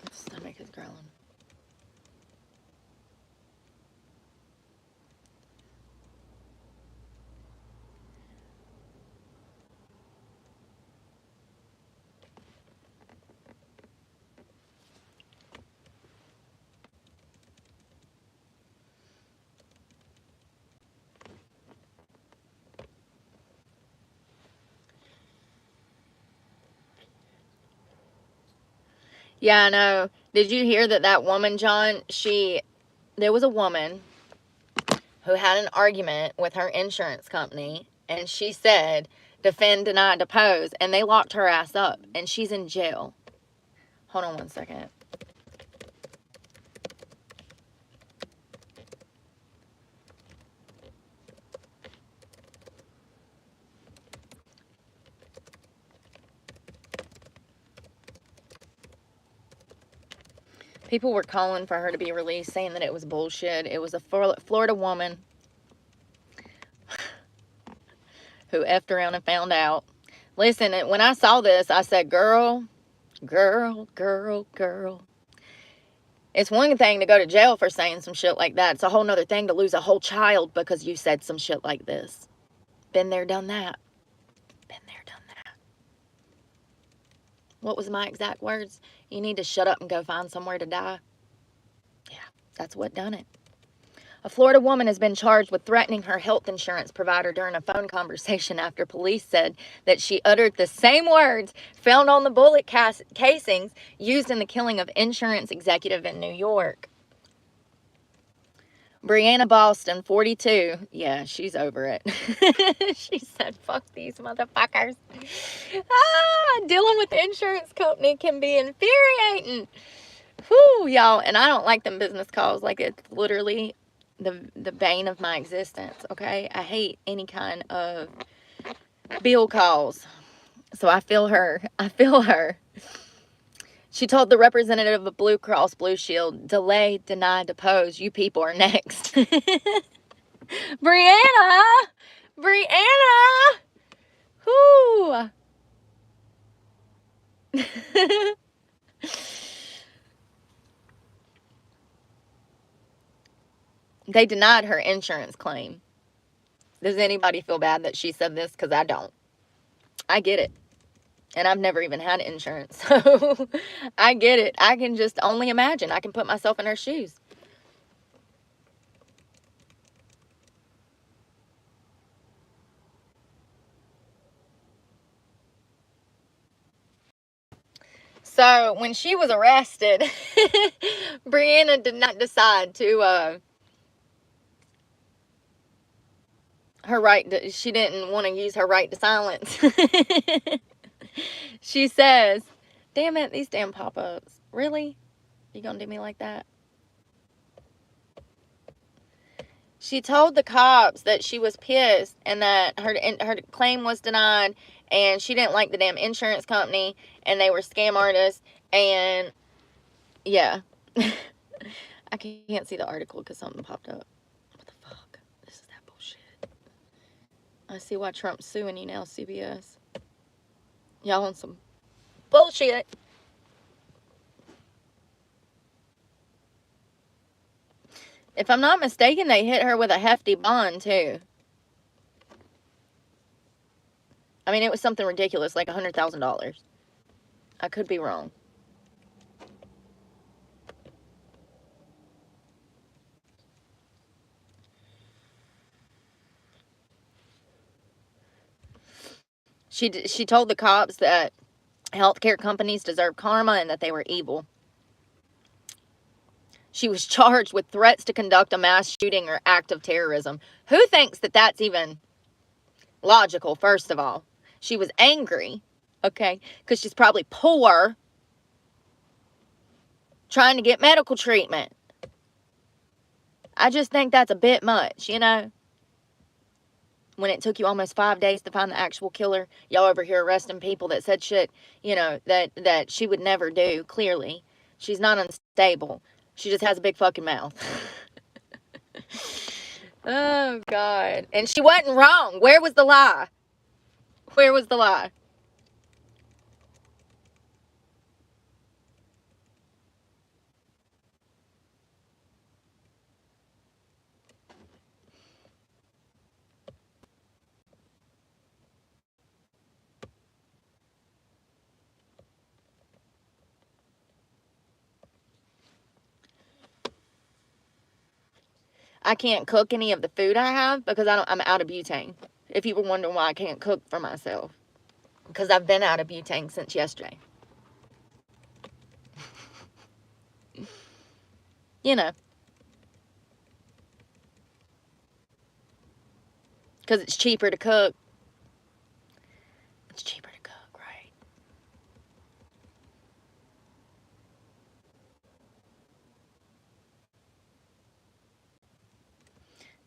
My stomach is growling. Yeah, I know. Did you hear that woman, John, there was a woman who had an argument with her insurance company, and she said, defend, deny, depose, and they locked her ass up, and she's in jail. Hold on one second. People were calling for her to be released, saying that it was bullshit. It was a Florida woman who effed around and found out. Listen, when I saw this, I said, girl. It's one thing to go to jail for saying some shit like that. It's a whole nother thing to lose a whole child because you said some shit like this. Been there, done that. Been there, done that. What was my exact words? You need to shut up and go find somewhere to die. Yeah, that's what done it. A Florida woman has been charged with threatening her health insurance provider during a phone conversation after police said that she uttered the same words found on the bullet casings used in the killing of insurance executive in New York. Brianna Boston, 42. Yeah, she's over it. She said, fuck these motherfuckers. Dealing with the insurance company can be infuriating. Whew, y'all. And I don't like them business calls. Like, it's literally the bane of my existence, okay? I hate any kind of bill calls. So I feel her. She told the representative of Blue Cross Blue Shield, delay, deny, depose. You people are next. Brianna! Whoo! They denied her insurance claim. Does anybody feel bad that she said this? Because I don't. I get it. And I've never even had insurance. So I get it. I can just only imagine. I can put myself in her shoes. So when she was arrested, Brianna did not decide to, she didn't want to use her right to silence. She says, Damn it, these damn pop-ups. Really? You gonna do me like that? She told the cops that she was pissed and that her claim was denied and she didn't like the damn insurance company and they were scam artists and yeah. I can't see the article because something popped up. What the fuck? This is that bullshit. I see why Trump's suing you now, CBS. Y'all on some bullshit. If I'm not mistaken, they hit her with a hefty bond, too. I mean, it was something ridiculous, like $100,000. I could be wrong. She told the cops that healthcare companies deserve karma and that they were evil. She was charged with threats to conduct a mass shooting or act of terrorism. Who thinks that that's even logical, first of all? She was angry, okay, because she's probably poor, trying to get medical treatment. I just think that's a bit much, you know? When it took you almost 5 days to find the actual killer, y'all over here arresting people that said shit, you know, that she would never do, clearly. She's not unstable. She just has a big fucking mouth. Oh, God. And she wasn't wrong. Where was the lie? Where was the lie? I can't cook any of the food I have because I'm out of butane. If you were wondering why I can't cook for myself. Because I've been out of butane since yesterday. You know. Because it's cheaper to cook. It's cheaper to cook, right?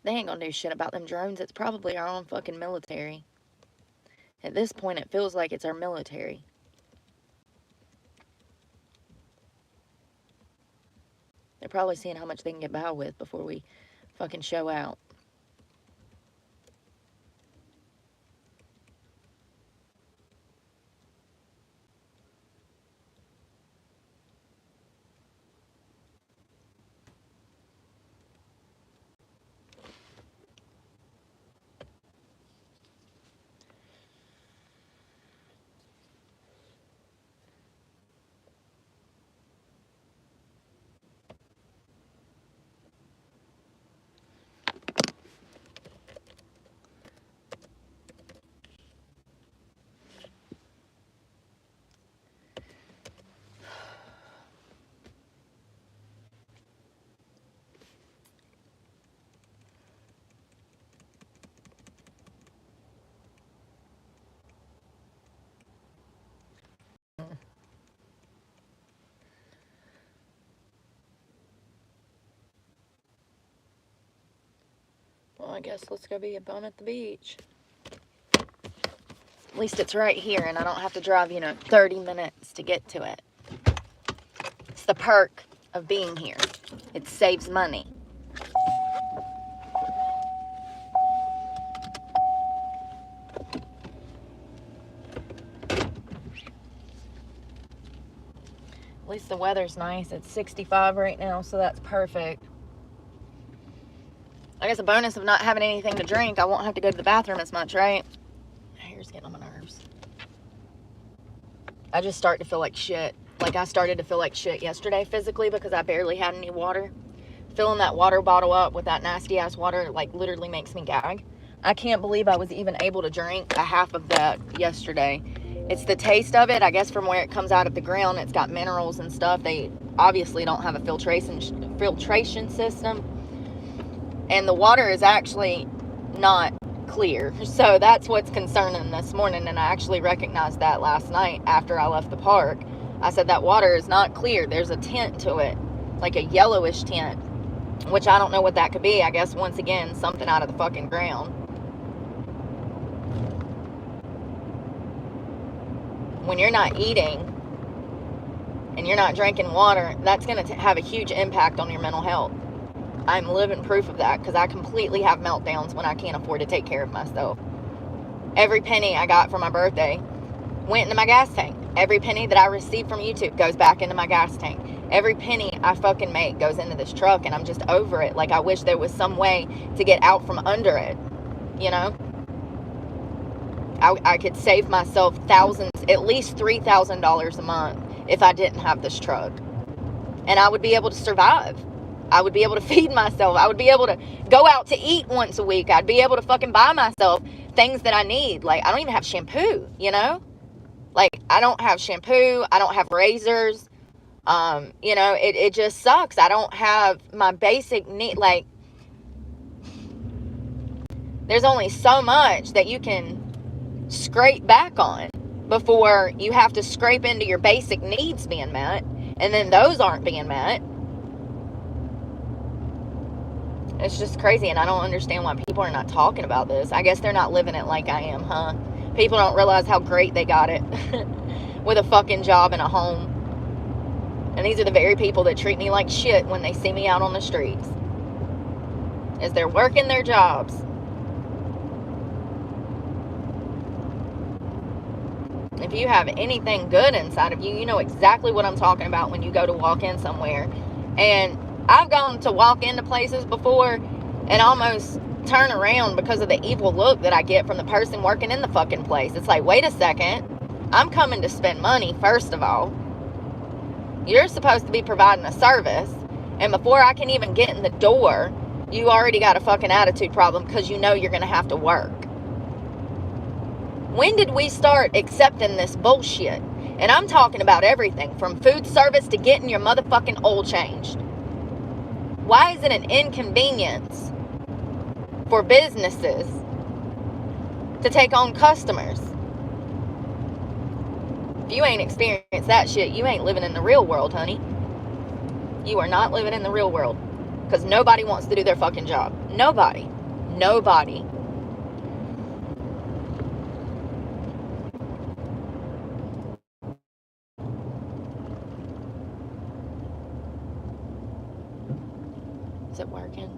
They ain't gonna do shit about them drones. It's probably our own fucking military. At this point, it feels like it's our military. They're probably seeing how much they can get by with before we fucking show out. Well, I guess let's go be a bum at the beach. At least it's right here and I don't have to drive, 30 minutes to get to it. It's the perk of being here. It saves money. At least the weather's nice. It's 65 right now, so that's perfect. I guess a bonus of not having anything to drink, I won't have to go to the bathroom as much, right? My hair's getting on my nerves. I just start to feel like shit. Like, I started to feel like shit yesterday physically because I barely had any water. Filling that water bottle up with that nasty ass water, like, literally makes me gag. I can't believe I was even able to drink a half of that yesterday. It's the taste of it. I guess from where it comes out of the ground, it's got minerals and stuff. They obviously don't have a filtration system. And the water is actually not clear. So that's what's concerning this morning. And I actually recognized that last night after I left the park. I said, that water is not clear. There's a tint to it, like a yellowish tint, which I don't know what that could be. I guess, once again, something out of the fucking ground. When you're not eating and you're not drinking water, that's going to have a huge impact on your mental health. I'm living proof of that, because I completely have meltdowns when I can't afford to take care of myself. Every penny I got for my birthday went into my gas tank. Every penny that I received from YouTube goes back into my gas tank. Every penny I fucking make goes into this truck, and I'm just over it. Like, I wish there was some way to get out from under it, you know? I could save myself thousands, at least $3,000 a month if I didn't have this truck. And I would be able to survive. I would be able to feed myself. I would be able to go out to eat once a week. I'd be able to fucking buy myself things that I need. Like, I don't even have shampoo, you know? Like, I don't have shampoo. I don't have razors. You know, it just sucks. I don't have my basic need. Like, there's only so much that you can scrape back on before you have to scrape into your basic needs being met, and then those aren't being met. It's just crazy, and I don't understand why people are not talking about this. I guess they're not living it like I am, huh? People don't realize how great they got it with a fucking job and a home. And these are the very people that treat me like shit when they see me out on the streets, as they're working their jobs. If you have anything good inside of you, you know exactly what I'm talking about when you go to walk in somewhere. And I've gone to walk into places before and almost turn around because of the evil look that I get from the person working in the fucking place. It's like, wait a second. I'm coming to spend money, first of all. You're supposed to be providing a service. And before I can even get in the door, you already got a fucking attitude problem because you know you're going to have to work. When did we start accepting this bullshit? And I'm talking about everything from food service to getting your motherfucking oil changed. Why is it an inconvenience for businesses to take on customers? If you ain't experienced that shit, you ain't living in the real world, honey. You are not living in the real world. Because nobody wants to do their fucking job. Nobody. Nobody. Is it working?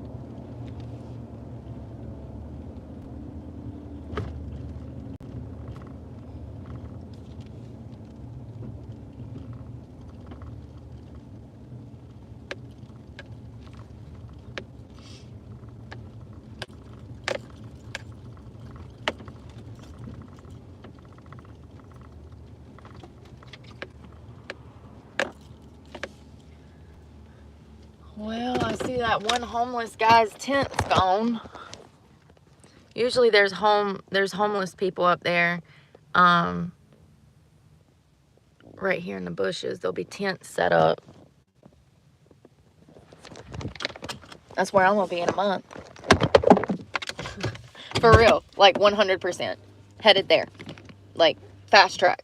Well, I see that one homeless guy's tent's gone. Usually there's homeless people up there. Right here in the bushes, there'll be tents set up. That's where I'm gonna be in a month. For real, like 100%. Headed there. Like, fast track.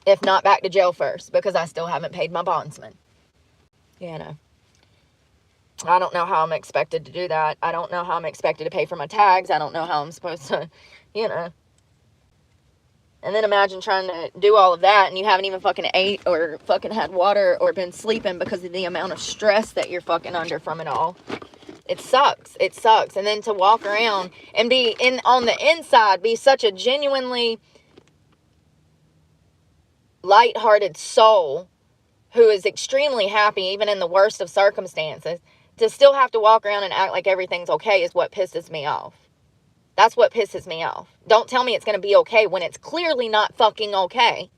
If not, back to jail first, because I still haven't paid my bondsman. You know. I don't know how I'm expected to do that. I don't know how I'm expected to pay for my tags. I don't know how I'm supposed to, you know. And then imagine trying to do all of that and you haven't even fucking ate or fucking had water or been sleeping because of the amount of stress that you're fucking under from it all. It sucks. It sucks. And then to walk around and be on the inside, be such a genuinely lighthearted soul who is extremely happy even in the worst of circumstances, to still have to walk around and act like everything's okay is what pisses me off. That's what pisses me off. Don't tell me it's going to be okay when it's clearly not fucking okay.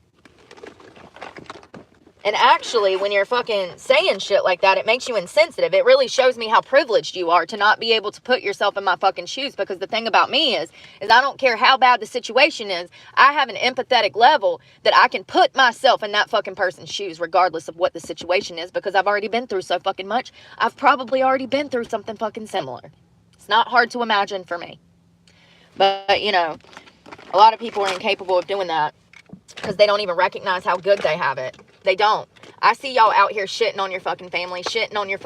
And actually, when you're fucking saying shit like that, it makes you insensitive. It really shows me how privileged you are to not be able to put yourself in my fucking shoes. Because the thing about me is I don't care how bad the situation is. I have an empathetic level that I can put myself in that fucking person's shoes regardless of what the situation is. Because I've already been through so fucking much. I've probably already been through something fucking similar. It's not hard to imagine for me. But, you know, a lot of people are incapable of doing that. because they don't even recognize how good they have it. They don't. I see y'all out here shitting on your fucking family, shitting on your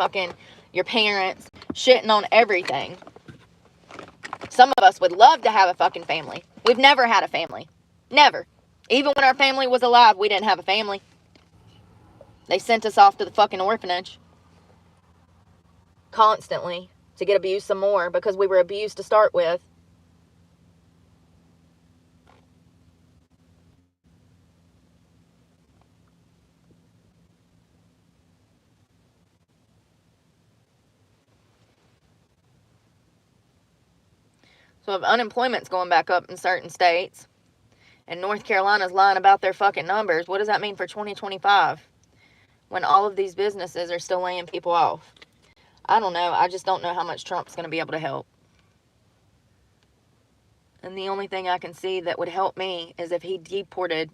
parents, shitting on everything. Some of us would love to have a fucking family. We've never had a family. Never. Even when our family was alive, we didn't have a family. They sent us off to the fucking orphanage constantly to get abused some more because we were abused to start with. So if unemployment's going back up in certain states and North Carolina's lying about their fucking numbers, what does that mean for 2025 when all of these businesses are still laying people off? I don't know. I just don't know how much Trump's going to be able to help. And the only thing I can see that would help me is if he deported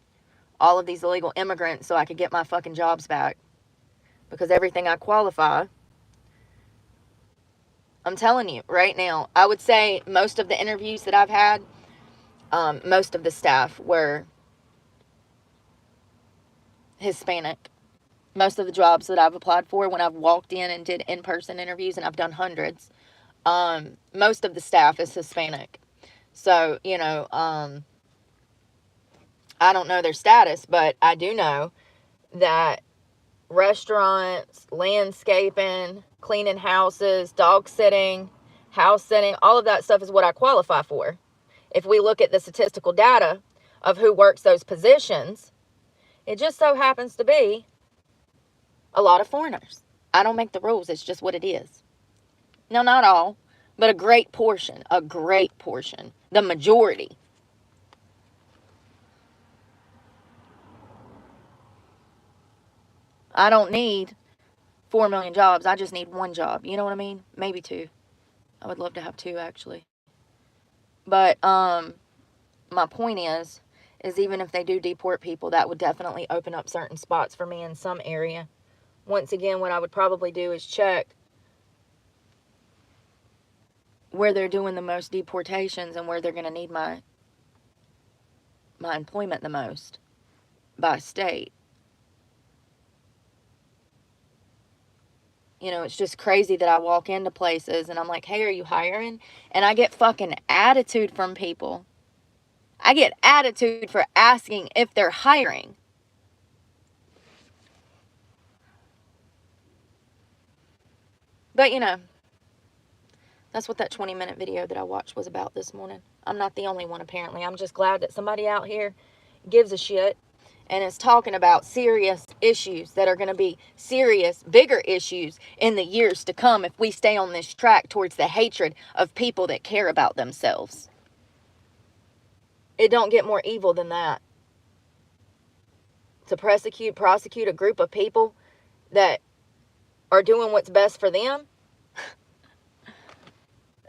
all of these illegal immigrants so I could get my fucking jobs back. Because everything I qualify, I'm telling you right now, I would say most of the interviews that I've had, most of the staff were Hispanic. Most of the jobs that I've applied for, when I've walked in and did in-person interviews, and I've done hundreds, most of the staff is Hispanic. So, you know, I don't know their status, but I do know that restaurants, landscaping, cleaning houses, dog sitting, house sitting, all of that stuff is what I qualify for. If we look at the statistical data of who works those positions, it just so happens to be a lot of foreigners. I don't make the rules. It's just what it is. No, not all, but a great portion, the majority. I don't need 4 million jobs. I just need one job. You know what I mean? Maybe two. I would love to have two, actually. But my point is even if they do deport people, that would definitely open up certain spots for me in some area. Once again, what I would probably do is check where they're doing the most deportations and where they're going to need my employment the most by state. You know, it's just crazy that I walk into places and I'm like, hey, are you hiring? And I get fucking attitude from people. I get attitude for asking if they're hiring. But, you know, that's what that 20-minute video that I watched was about this morning. I'm not the only one, apparently. I'm just glad that somebody out here gives a shit and is talking about serious issues that are going to be serious, bigger issues in the years to come if we stay on this track towards the hatred of people that care about themselves. It don't get more evil than that. To prosecute a group of people that are doing what's best for them.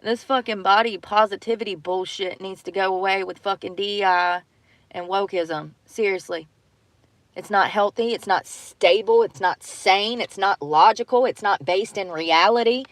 This fucking body positivity bullshit needs to go away with fucking DEI and wokeism. Seriously. It's not healthy. It's not stable. It's not sane. It's not logical. It's not based in reality.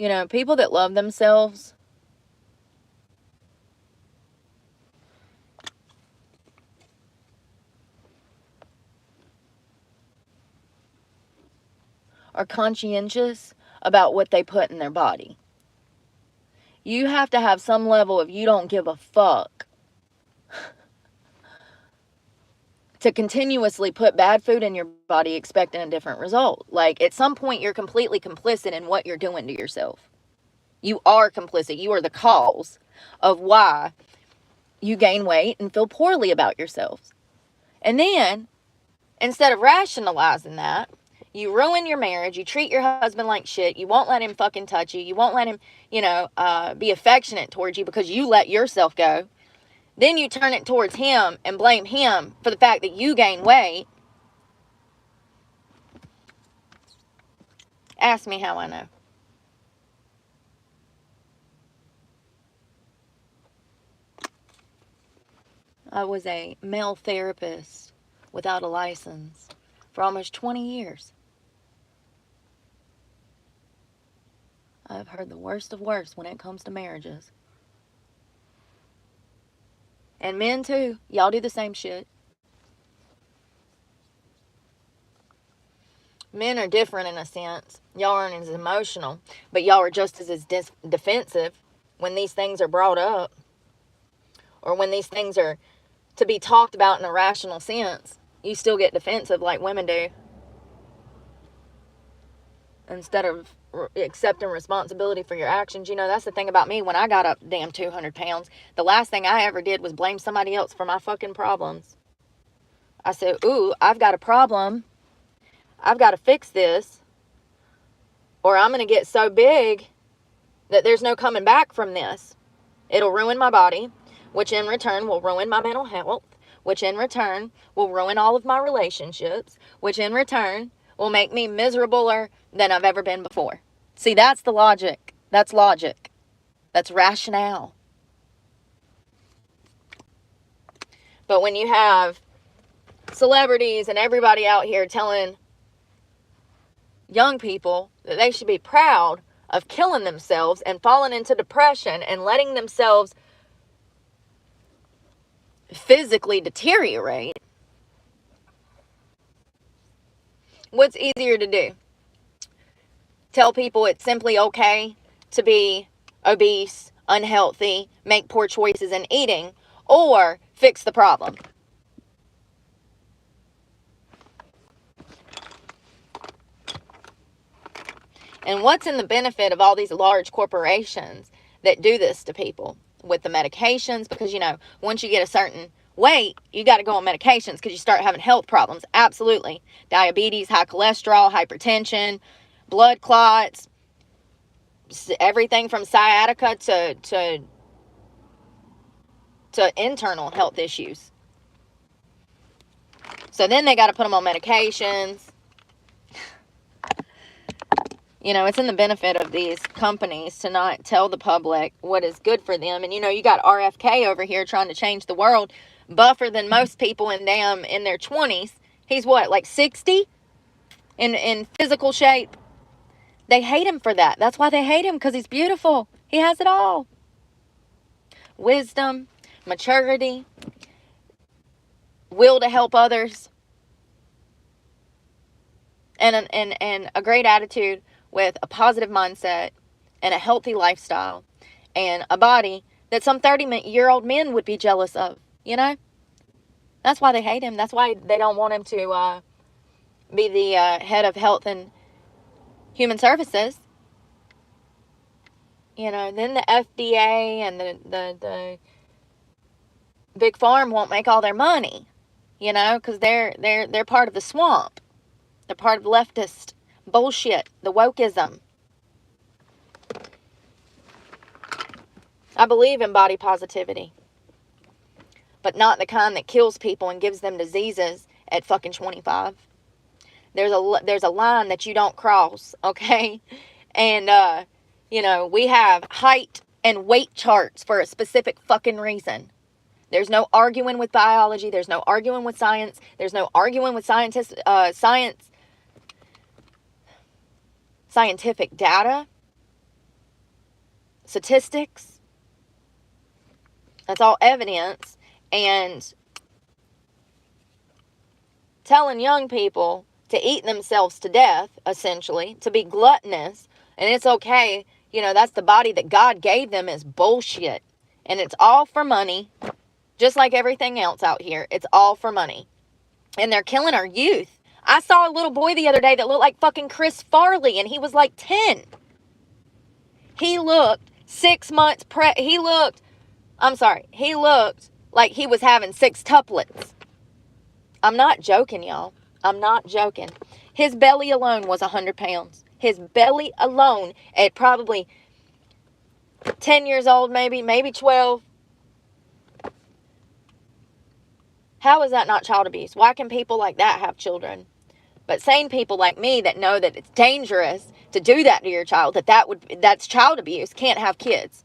You know, people that love themselves are conscientious about what they put in their body. You have to have some level of you don't give a fuck to continuously put bad food in your body expecting a different result. Like, at some point, you're completely complicit in what you're doing to yourself. You are complicit. You are the cause of why you gain weight and feel poorly about yourselves. And then, instead of rationalizing that, You ruin your marriage. You treat your husband like shit. You won't let him fucking touch you. You won't let him, be affectionate towards you because you let yourself go. Then you turn it towards him and blame him for the fact that you gain weight. Ask me how I know. I was a male therapist without a license for almost 20 years. I've heard the worst of worst when it comes to marriages. And men too. Y'all do the same shit. Men are different in a sense. Y'all aren't as emotional, but y'all are just as defensive when these things are brought up, or when these things are to be talked about in a rational sense. You still get defensive like women do, instead of accepting responsibility for your actions. That's the thing about me. When I got up damn 200 pounds, the last thing I ever did was blame somebody else for my fucking problems. I said, ooh, I've got a problem. I've got to fix this, or I'm going to get so big that there's no coming back from this. It'll ruin my body, which in return will ruin my mental health, which in return will ruin all of my relationships, which in return will make me miserabler than I've ever been before. See, that's the logic. That's logic. That's rationale. But when you have celebrities and everybody out here telling young people that they should be proud of killing themselves and falling into depression and letting themselves physically deteriorate, what's easier to do? Tell people it's simply okay to be obese, unhealthy, make poor choices in eating, or fix the problem? And what's in the benefit of all these large corporations that do this to people with the medications? Because, once you get a certain weight, you got to go on medications because you start having health problems. Absolutely. Diabetes, high cholesterol, hypertension, blood clots, everything from sciatica to internal health issues. So then they got to put them on medications. It's in the benefit of these companies to not tell the public what is good for them. And, you got RFK over here trying to change the world, buffer than most people in their 20s. He's what, like 60 in physical shape? They hate him for that. That's why they hate him, because he's beautiful. He has it all. Wisdom, maturity, will to help others, and a great attitude with a positive mindset and a healthy lifestyle and a body that some 30-year-old men would be jealous of, That's why they hate him. That's why they don't want him to be the head of health and human services. Then the FDA and the big farm won't make all their money, because they're part of the swamp. They're part of leftist bullshit, the wokeism. I believe in body positivity, but not the kind that kills people and gives them diseases at fucking 25. There's a line that you don't cross, okay? And we have height and weight charts for a specific fucking reason. There's no arguing with biology. There's no arguing with science. There's no arguing with scientific data, statistics. That's all evidence. And telling young people to eat themselves to death, essentially, to be gluttonous, and it's okay, that's the body that God gave them, is bullshit. And it's all for money, just like everything else out here. It's all for money. And they're killing our youth. I saw a little boy the other day that looked like fucking Chris Farley, and he was like 10. He looked 6 months he looked like he was having 6 tuplets. I'm not joking, y'all. I'm not joking. His belly alone was 100 pounds. His belly alone at probably 10 years old, maybe 12. How is that not child abuse? Why can people like that have children? But sane people like me that know that it's dangerous to do that to your child, that's child abuse, can't have kids.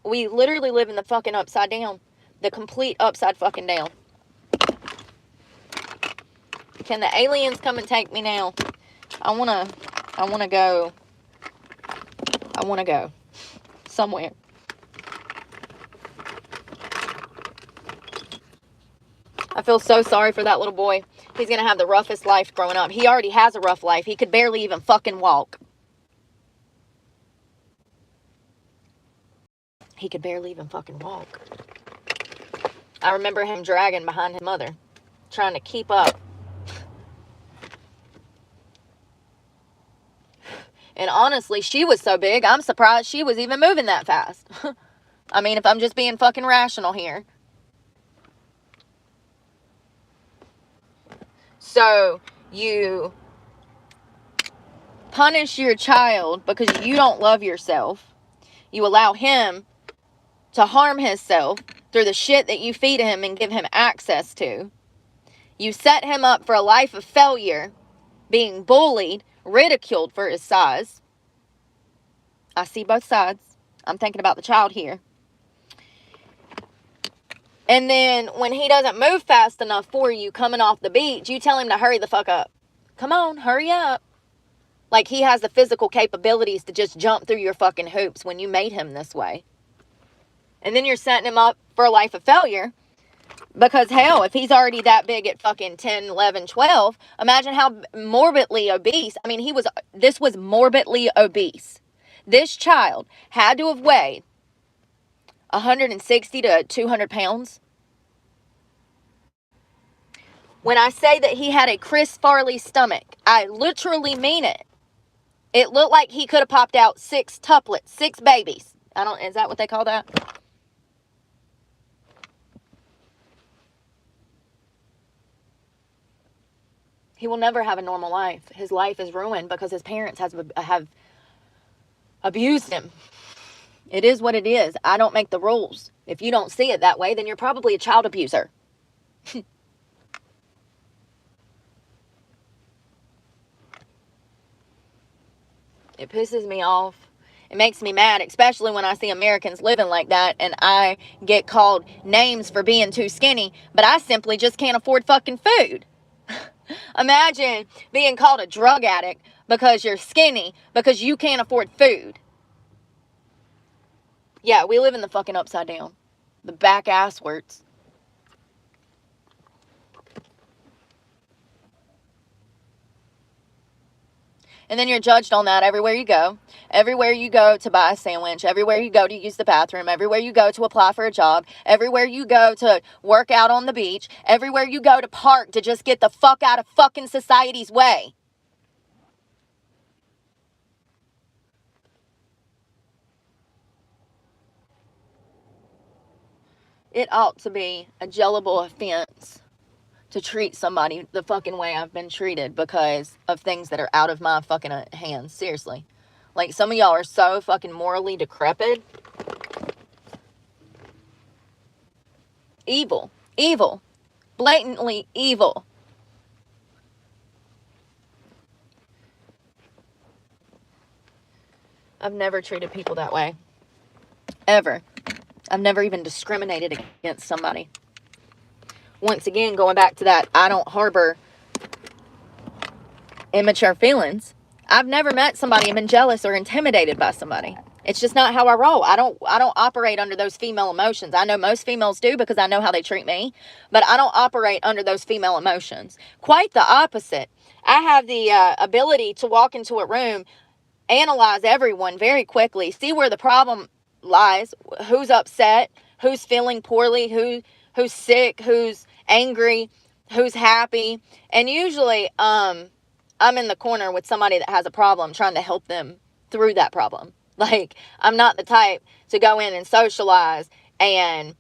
We literally live in the fucking upside down. The complete upside fucking down. Can the aliens come and take me now? I wanna go somewhere. I feel so sorry for that little boy. He's gonna have the roughest life growing up. He already has a rough life. He could barely even fucking walk. He could barely even fucking walk. I remember him dragging behind his mother, trying to keep up. And honestly, she was so big, I'm surprised she was even moving that fast. I mean, if I'm just being fucking rational here. So, you punish your child because you don't love yourself. You allow him to harm himself through the shit that you feed him and give him access to. You set him up for a life of failure, being bullied, ridiculed for his size. I see both sides. I'm thinking about the child here. And then when he doesn't move fast enough for you coming off the beach, you tell him to hurry the fuck up. Come on, hurry up. Like he has the physical capabilities to just jump through your fucking hoops when you made him this way. And then you're setting him up for a life of failure. Because hell, if he's already that big at fucking 10, 11, 12, imagine how morbidly obese. I mean, this was morbidly obese. This child had to have weighed 160 to 200 pounds. When I say that he had a Chris Farley stomach, I literally mean it. It looked like he could have popped out 6 tuplets, 6 babies. Is that what they call that? He will never have a normal life. His life is ruined because his parents have abused him. It is what it is. I don't make the rules. If you don't see it that way, then you're probably a child abuser. It pisses me off. It makes me mad, especially when I see Americans living like that and I get called names for being too skinny, but I simply just can't afford fucking food. Imagine being called a drug addict because you're skinny because you can't afford food. Yeah, we live in the fucking upside down. The back asswards. And then you're judged on that everywhere you go. Everywhere you go to buy a sandwich. Everywhere you go to use the bathroom. Everywhere you go to apply for a job. Everywhere you go to work out on the beach. Everywhere you go to park to just get the fuck out of fucking society's way. It ought to be a jailable offense to treat somebody the fucking way I've been treated because of things that are out of my fucking hands. Seriously. Like, some of y'all are so fucking morally decrepit. Evil. Evil. Blatantly evil. I've never treated people that way. Ever. I've never even discriminated against somebody. Once again, going back to that, I don't harbor immature feelings. I've never met somebody and been jealous or intimidated by somebody. It's just not how I roll. I don't operate under those female emotions. I know most females do because I know how they treat me, but I don't operate under those female emotions. Quite the opposite. I have the ability to walk into a room, analyze everyone very quickly, see where the problem lies, who's upset, who's feeling poorly, who's sick, who's angry, who's happy. And usually I'm in the corner with somebody that has a problem trying to help them through that problem. Like, I'm not the type to go in and socialize and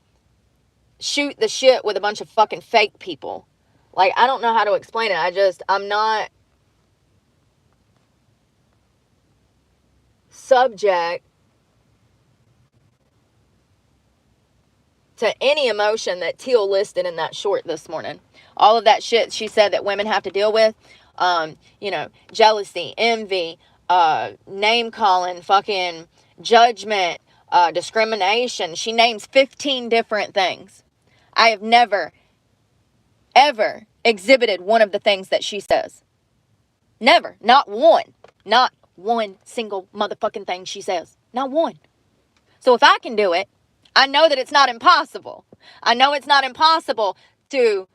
shoot the shit with a bunch of fucking fake people. Like, I don't know how to explain it. I'm not subject to any emotion that Teal listed in that short this morning. All of that shit she said that women have to deal with, jealousy, envy, name calling, fucking judgment, discrimination. She names 15 different things. I have never, ever exhibited one of the things that she says. Never. Not one. Not one single motherfucking thing she says. Not one. So if I can do it, I know that it's not impossible. I know it's not impossible to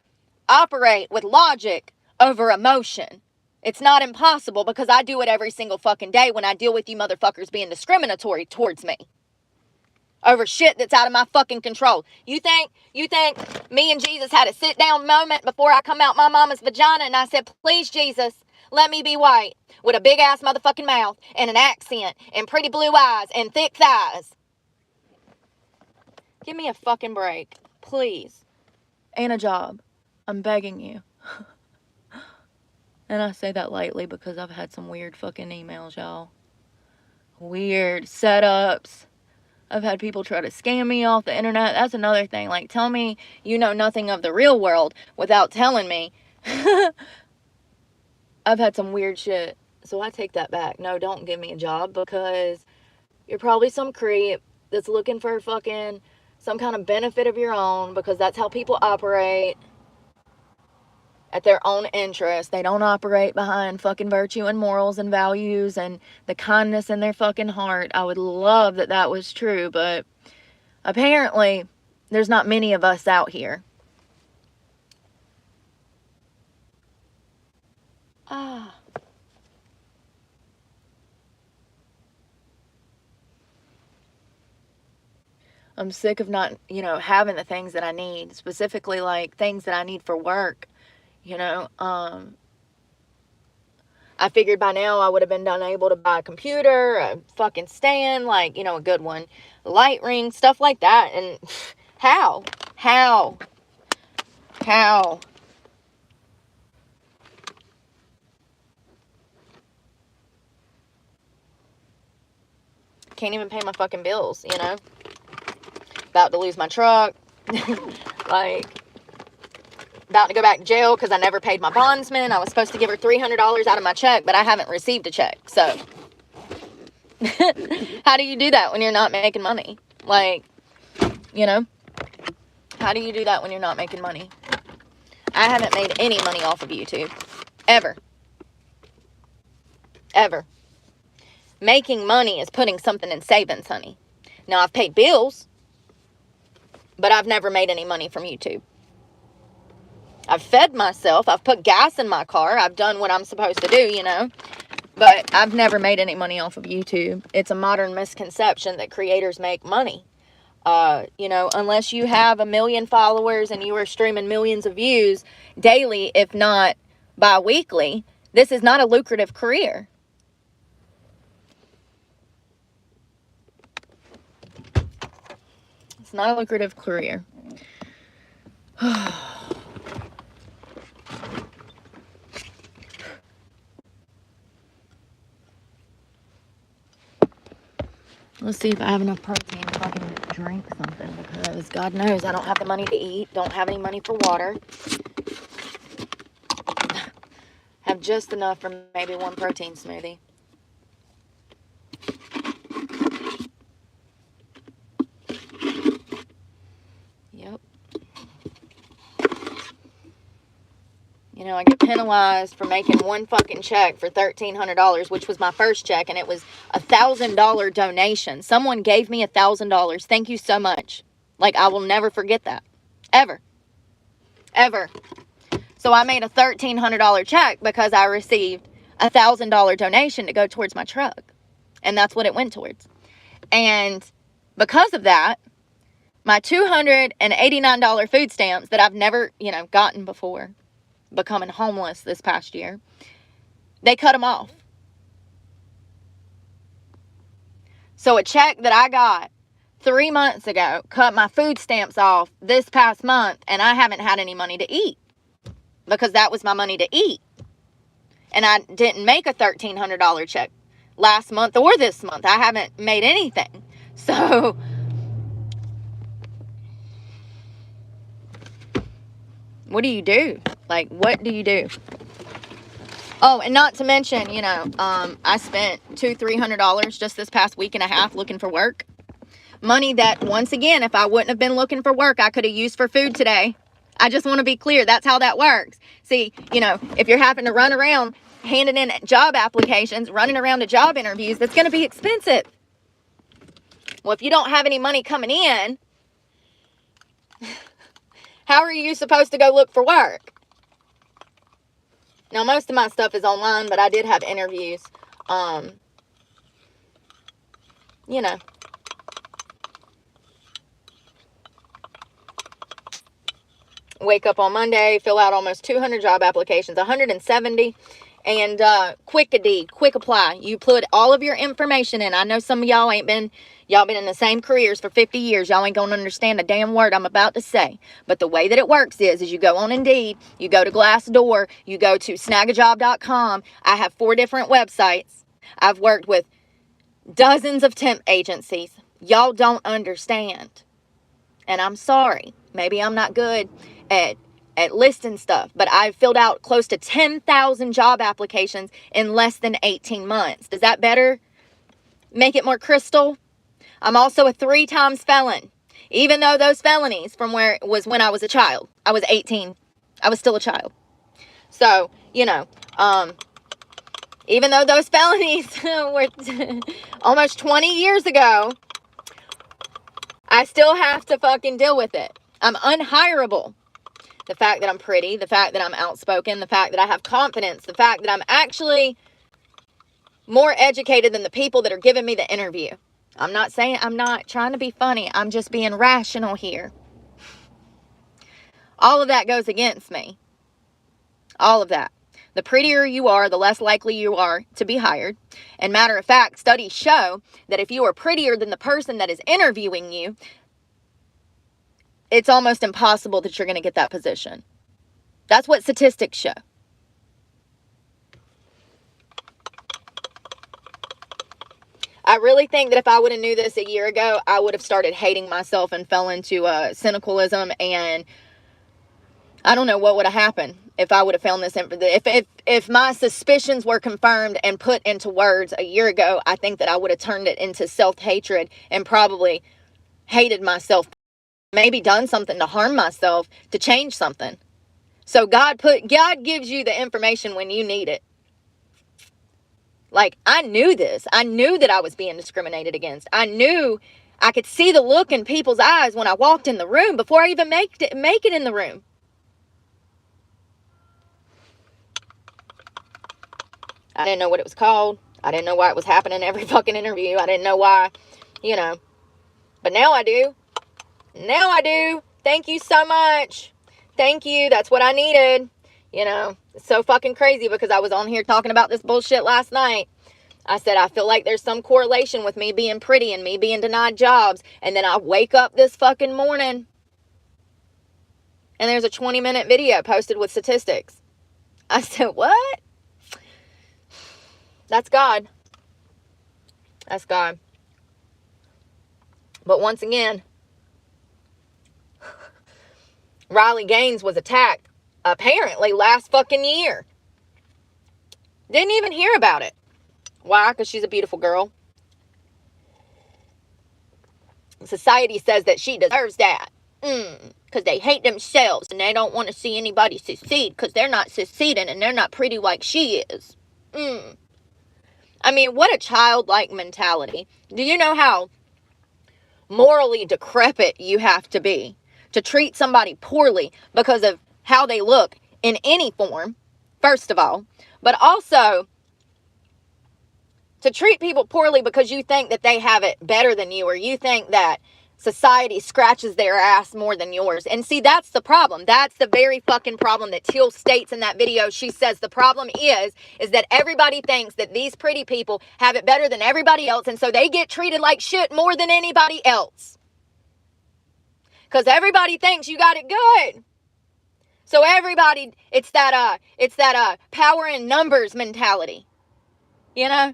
operate with logic over emotion. It's not impossible because I do it every single fucking day when I deal with you motherfuckers being discriminatory towards me over shit that's out of my fucking control. You think me and Jesus had a sit down moment before I come out my mama's vagina and I said, please Jesus, let me be white with a big ass motherfucking mouth and an accent and pretty blue eyes and thick thighs? Give me a fucking break, please. And a job. I'm begging you. And I say that lightly because I've had some weird fucking emails, y'all. Weird setups. I've had people try to scam me off the internet. That's another thing. Like, tell me you know nothing of the real world without telling me. I've had some weird shit. So I take that back. No, don't give me a job because you're probably some creep that's looking for fucking some kind of benefit of your own because that's how people operate. At their own interest. They don't operate behind fucking virtue and morals and values and the kindness in their fucking heart. I would love that that was true, but apparently there's not many of us out here. I'm sick of not, having the things that I need, specifically like things that I need for work. I figured by now I would have been able to buy a computer, a fucking stand, like, a good one, light ring, stuff like that. And how? Can't even pay my fucking bills, About to lose my truck. Like, about to go back to jail because I never paid my bondsman. I was supposed to give her $300 out of my check, but I haven't received a check. So, how do you do that when you're not making money? Like, how do you do that when you're not making money? I haven't made any money off of YouTube. Ever. Making money is putting something in savings, honey. Now, I've paid bills, but I've never made any money from YouTube. I've fed myself. I've put gas in my car. I've done what I'm supposed to do, But I've never made any money off of YouTube. It's a modern misconception that creators make money. Unless you have 1 million followers and you are streaming millions of views daily, if not bi-weekly, this is not a lucrative career. It's not a lucrative career. Let's see if I have enough protein to fucking drink something, because God knows I don't have the money to eat, don't have any money for water. Have just enough for maybe one protein smoothie. Yep. I get penalized for making one fucking check for $1,300, which was my first check, and it was a $1,000 donation. Someone gave me $1,000. Thank you so much. Like, I will never forget that. Ever. So I made a $1,300 check because I received a $1,000 donation to go towards my truck. And that's what it went towards. And because of that, my $289 food stamps that I've never, gotten before, becoming homeless this past year, they cut them off. So a check that I got 3 months ago cut my food stamps off this past month, and I haven't had any money to eat. because that was my money to eat. And I didn't make a $1,300 check last month or this month. I haven't made anything. So what do you do? Like, what do you do? Oh, and not to mention, you know, I spent $200-300 just this past week and a half looking for work. Money that, once again, if I wouldn't have been looking for work, I could have used for food today. I just want to be clear. That's how that works. See, you know, if you're having to run around handing in job applications, running around to job interviews, that's going to be expensive. Well, if you don't have any money coming in, how are you supposed to go look for work? Now, most of my stuff is online, but I did have interviews. You know. Wake up on Monday, fill out almost 200 job applications, 170, and quick apply. You put all of your information in. I know some of y'all been in the same careers for 50 years. Y'all ain't gonna understand a damn word I'm about to say. But the way that it works is you go on Indeed, you go to Glassdoor, you go to snagajob.com. I have 4 different websites. I've worked with dozens of temp agencies. Y'all don't understand. And I'm sorry. Maybe I'm not good at listing stuff, but I've filled out close to 10,000 job applications in less than 18 months. Does that better make it more crystal? I'm also a 3 times felon, even though those felonies from where it was when I was a child. I was 18. I was still a child. So, you know, even though those felonies were almost 20 years ago, I still have to fucking deal with it. I'm unhireable. The fact that I'm pretty, the fact that I'm outspoken, the fact that I have confidence, the fact that I'm actually more educated than the people that are giving me the interview. I'm not trying to be funny. I'm just being rational here. All of that goes against me. All of that. The prettier you are, the less likely you are to be hired. And matter of fact, studies show that if you are prettier than the person that is interviewing you, it's almost impossible that you're going to get that position. That's what statistics show. I really think that if I would have knew this a year ago, I would have started hating myself and fell into cynicalism, and I don't know what would have happened if I would have found this. If my suspicions were confirmed and put into words a year ago, I think that I would have turned it into self-hatred and probably hated myself. Maybe done something to harm myself to change something. So God gives you the information when you need it. Like, I knew this. I knew that I was being discriminated against. I knew I could see the look in people's eyes when I walked in the room before I even make it in the room. I didn't know what it was called. I didn't know why it was happening every fucking interview. I didn't know why, you know. But now I do. Now I do. Thank you so much. Thank you. That's what I needed. You know, it's so fucking crazy because I was on here talking about this bullshit last night. I said, I feel like there's some correlation with me being pretty and me being denied jobs. And then I wake up this fucking morning and there's a 20-minute video posted with statistics. I said, what? That's God. That's God. But once again, Riley Gaines was attacked apparently last fucking year. Didn't even hear about it. Why? Because she's a beautiful girl. Society says that she deserves that. Because they hate themselves and they don't want to see anybody succeed because they're not succeeding and they're not pretty like she is. I mean, what a childlike mentality. Do you know how morally decrepit you have to be to treat somebody poorly because of how they look in any form, first of all, but also to treat people poorly because you think that they have it better than you, or you think that society scratches their ass more than yours. And see, that's the problem. That's the very fucking problem that Teal states in that video. She says the problem is that everybody thinks that these pretty people have it better than everybody else, and so they get treated like shit more than anybody else. Because everybody thinks you got it good. So everybody, it's that power in numbers mentality, you know?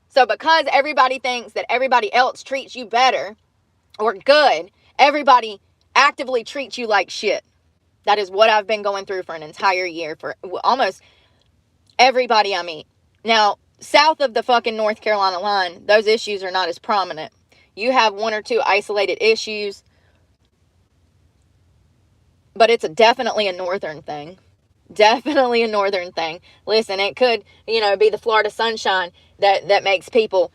So because everybody thinks that everybody else treats you better or good, everybody actively treats you like shit. That is what I've been going through for an entire year for almost everybody I meet. Now, south of the fucking North Carolina line, those issues are not as prominent. You have one or two isolated issues, but it's definitely a northern thing. Definitely a northern thing. Listen, it could, be the Florida sunshine that makes people,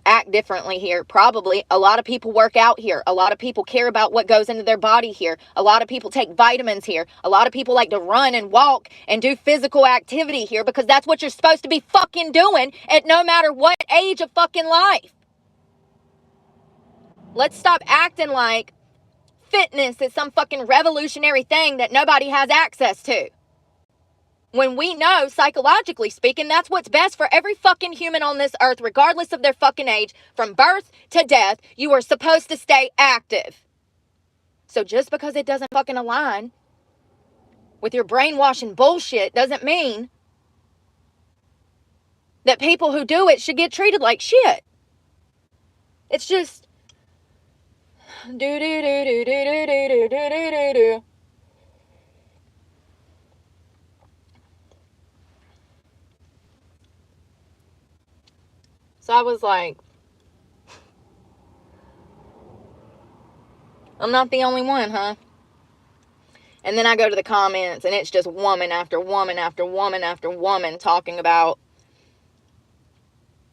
act differently here. Probably. A lot of people work out here. A lot of people care about what goes into their body here. A lot of people take vitamins here. A lot of people like to run and walk and do physical activity here because that's what you're supposed to be fucking doing at no matter what age of fucking life. Let's stop acting like fitness is some fucking revolutionary thing that nobody has access to. When we know, psychologically speaking, that's what's best for every fucking human on this earth, regardless of their fucking age, from birth to death, you are supposed to stay active. So just because it doesn't fucking align with your brainwashing bullshit doesn't mean that people who do it should get treated like shit. It's just do. So I was like, I'm not the only one, huh? And then I go to the comments and it's just woman after woman after woman after woman talking about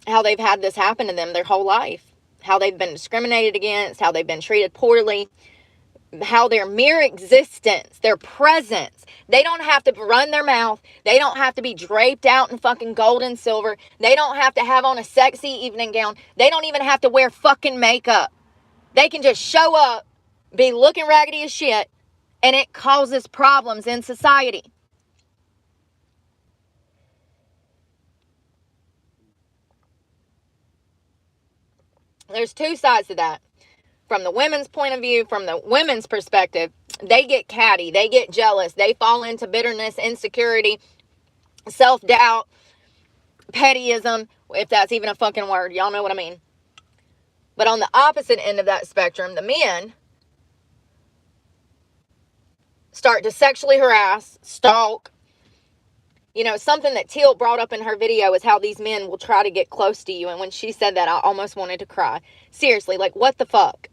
how they've had this happen to them their whole life. How they've been discriminated against, how they've been treated poorly, how their mere existence, their presence, they don't have to run their mouth. They don't have to be draped out in fucking gold and silver. They don't have to have on a sexy evening gown. They don't even have to wear fucking makeup. They can just show up, be looking raggedy as shit, and it causes problems in society. There's two sides to that. From the women's point of view, from the women's perspective, they get catty, they get jealous, they fall into bitterness, insecurity, self-doubt, pettyism, if that's even a fucking word. Y'all know what I mean. But on the opposite end of that spectrum, the men start to sexually harass, stalk. Something that Teal brought up in her video is how these men will try to get close to you. And when she said that, I almost wanted to cry. Seriously, like, what the fuck?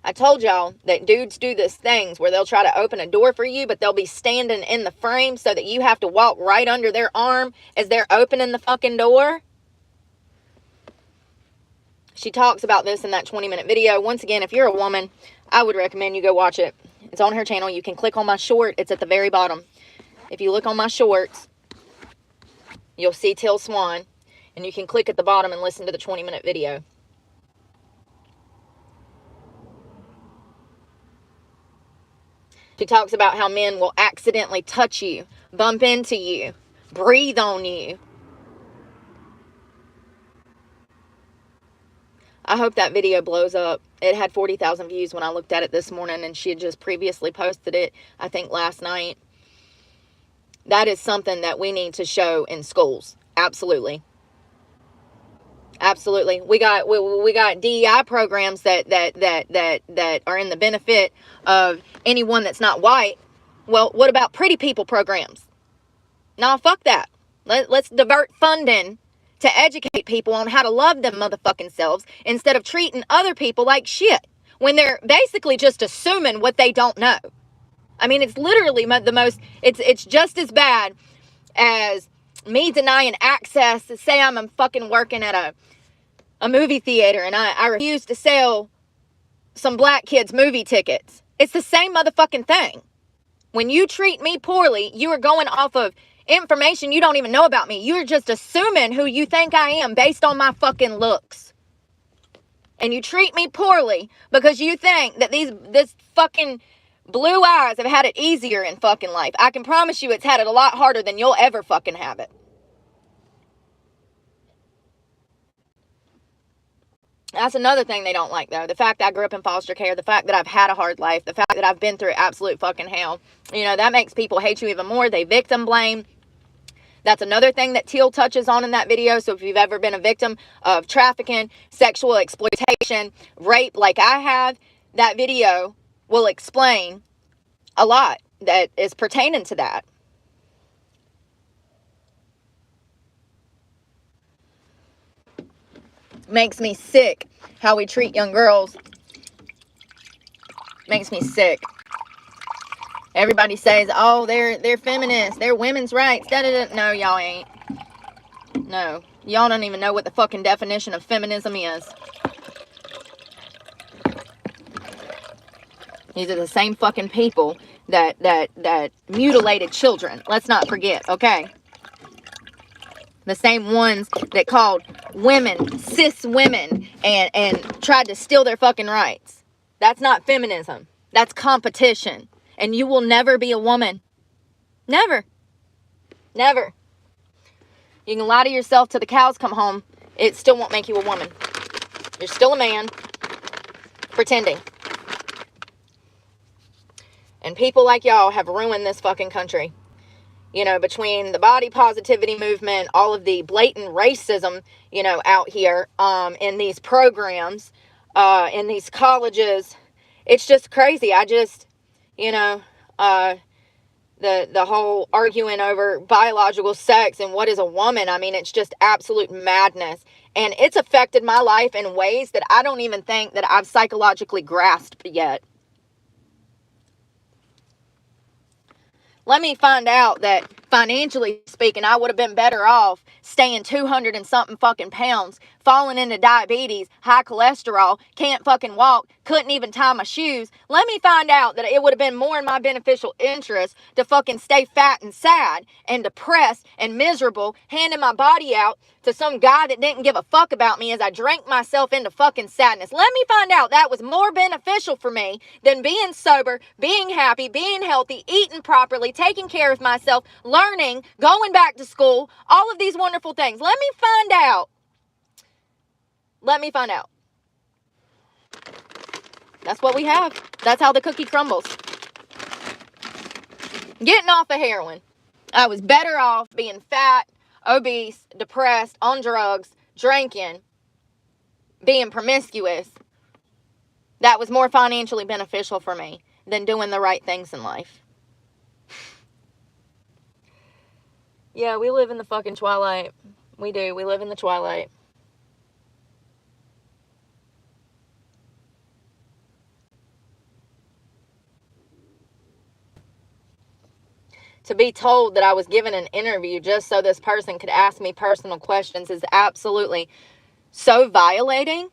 I told y'all that dudes do these things where they'll try to open a door for you, but they'll be standing in the frame so that you have to walk right under their arm as they're opening the fucking door. She talks about this in that 20-minute video. Once again, if you're a woman, I would recommend you go watch it. It's on her channel. You can click on my short. It's at the very bottom. If you look on my shorts, you'll see Till Swan, and you can click at the bottom and listen to the 20-minute video. She talks about how men will accidentally touch you, bump into you, breathe on you. I hope that video blows up. It had 40,000 views when I looked at it this morning, and she had just previously posted it, I think, last night. That is something that we need to show in schools. Absolutely. Absolutely. We got DEI programs that are in the benefit of anyone that's not white. Well, what about pretty people programs? Nah, fuck that. Let's divert funding to educate people on how to love them motherfucking selves instead of treating other people like shit when they're basically just assuming what they don't know. I mean, it's literally the most, it's just as bad as me denying access. Say I'm fucking working at a movie theater and I refuse to sell some black kids movie tickets. It's the same motherfucking thing. When you treat me poorly, you are going off of information you don't even know about me. You're just assuming who you think I am based on my fucking looks. And you treat me poorly because you think that this fucking blue eyes have had it easier in fucking life. I can promise you it's had it a lot harder than you'll ever fucking have it. That's another thing they don't like, though. The fact that I grew up in foster care, the fact that I've had a hard life, the fact that I've been through absolute fucking hell. You know, that makes people hate you even more. They victim blame. That's another thing that Teal touches on in that video. So if you've ever been a victim of trafficking, sexual exploitation, rape like I have, that video will explain a lot that is pertaining to that. Makes me sick how we treat young girls. Makes me sick. Everybody says, oh, they're feminists, they're women's rights. Da, da, da. No, y'all ain't. No. Y'all don't even know what the fucking definition of feminism is. These are the same fucking people that mutilated children. Let's not forget, okay? The same ones that called women cis women and tried to steal their fucking rights. That's not feminism. That's competition. And you will never be a woman. Never. Never. You can lie to yourself till the cows come home. It still won't make you a woman. You're still a man pretending. And people like y'all have ruined this fucking country. You know, between the body positivity movement, all of the blatant racism, you know, out here in these programs, in these colleges. It's just crazy. I just, you know, the whole arguing over biological sex and what is a woman. I mean, it's just absolute madness. And it's affected my life in ways that I don't even think that I've psychologically grasped yet. Let me find out that, financially speaking, I would have been better off staying 200 and something fucking pounds, falling into diabetes, high cholesterol, can't fucking walk, couldn't even tie my shoes. Let me find out that it would have been more in my beneficial interest to fucking stay fat and sad and depressed and miserable, handing my body out to some guy that didn't give a fuck about me as I drank myself into fucking sadness. Let me find out that was more beneficial for me than being sober, being happy, being healthy, eating properly, taking care of myself, learning, going back to school, all of these wonderful things. Let me find out. Let me find out. That's what we have. That's how the cookie crumbles. Getting off of heroin. I was better off being fat, obese, depressed, on drugs, drinking, being promiscuous. That was more financially beneficial for me than doing the right things in life. Yeah, we live in the fucking twilight. We do. We live in the twilight. To be told that I was given an interview just so this person could ask me personal questions is absolutely so violating.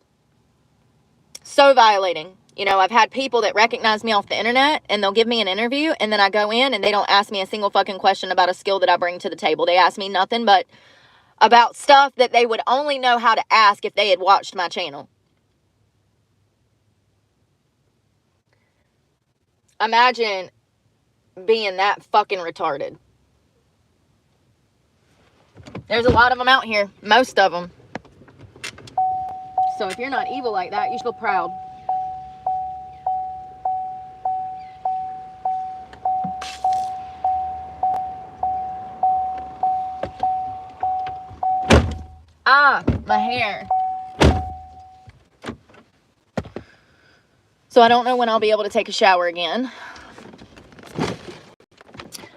So violating. You know, I've had people that recognize me off the internet and they'll give me an interview and then I go in and they don't ask me a single fucking question about a skill that I bring to the table. They ask me nothing but about stuff that they would only know how to ask if they had watched my channel. Imagine being that fucking retarded. There's a lot of them out here. Most of them. So if you're not evil like that, you should feel proud. Ah, my hair. So I don't know when I'll be able to take a shower again.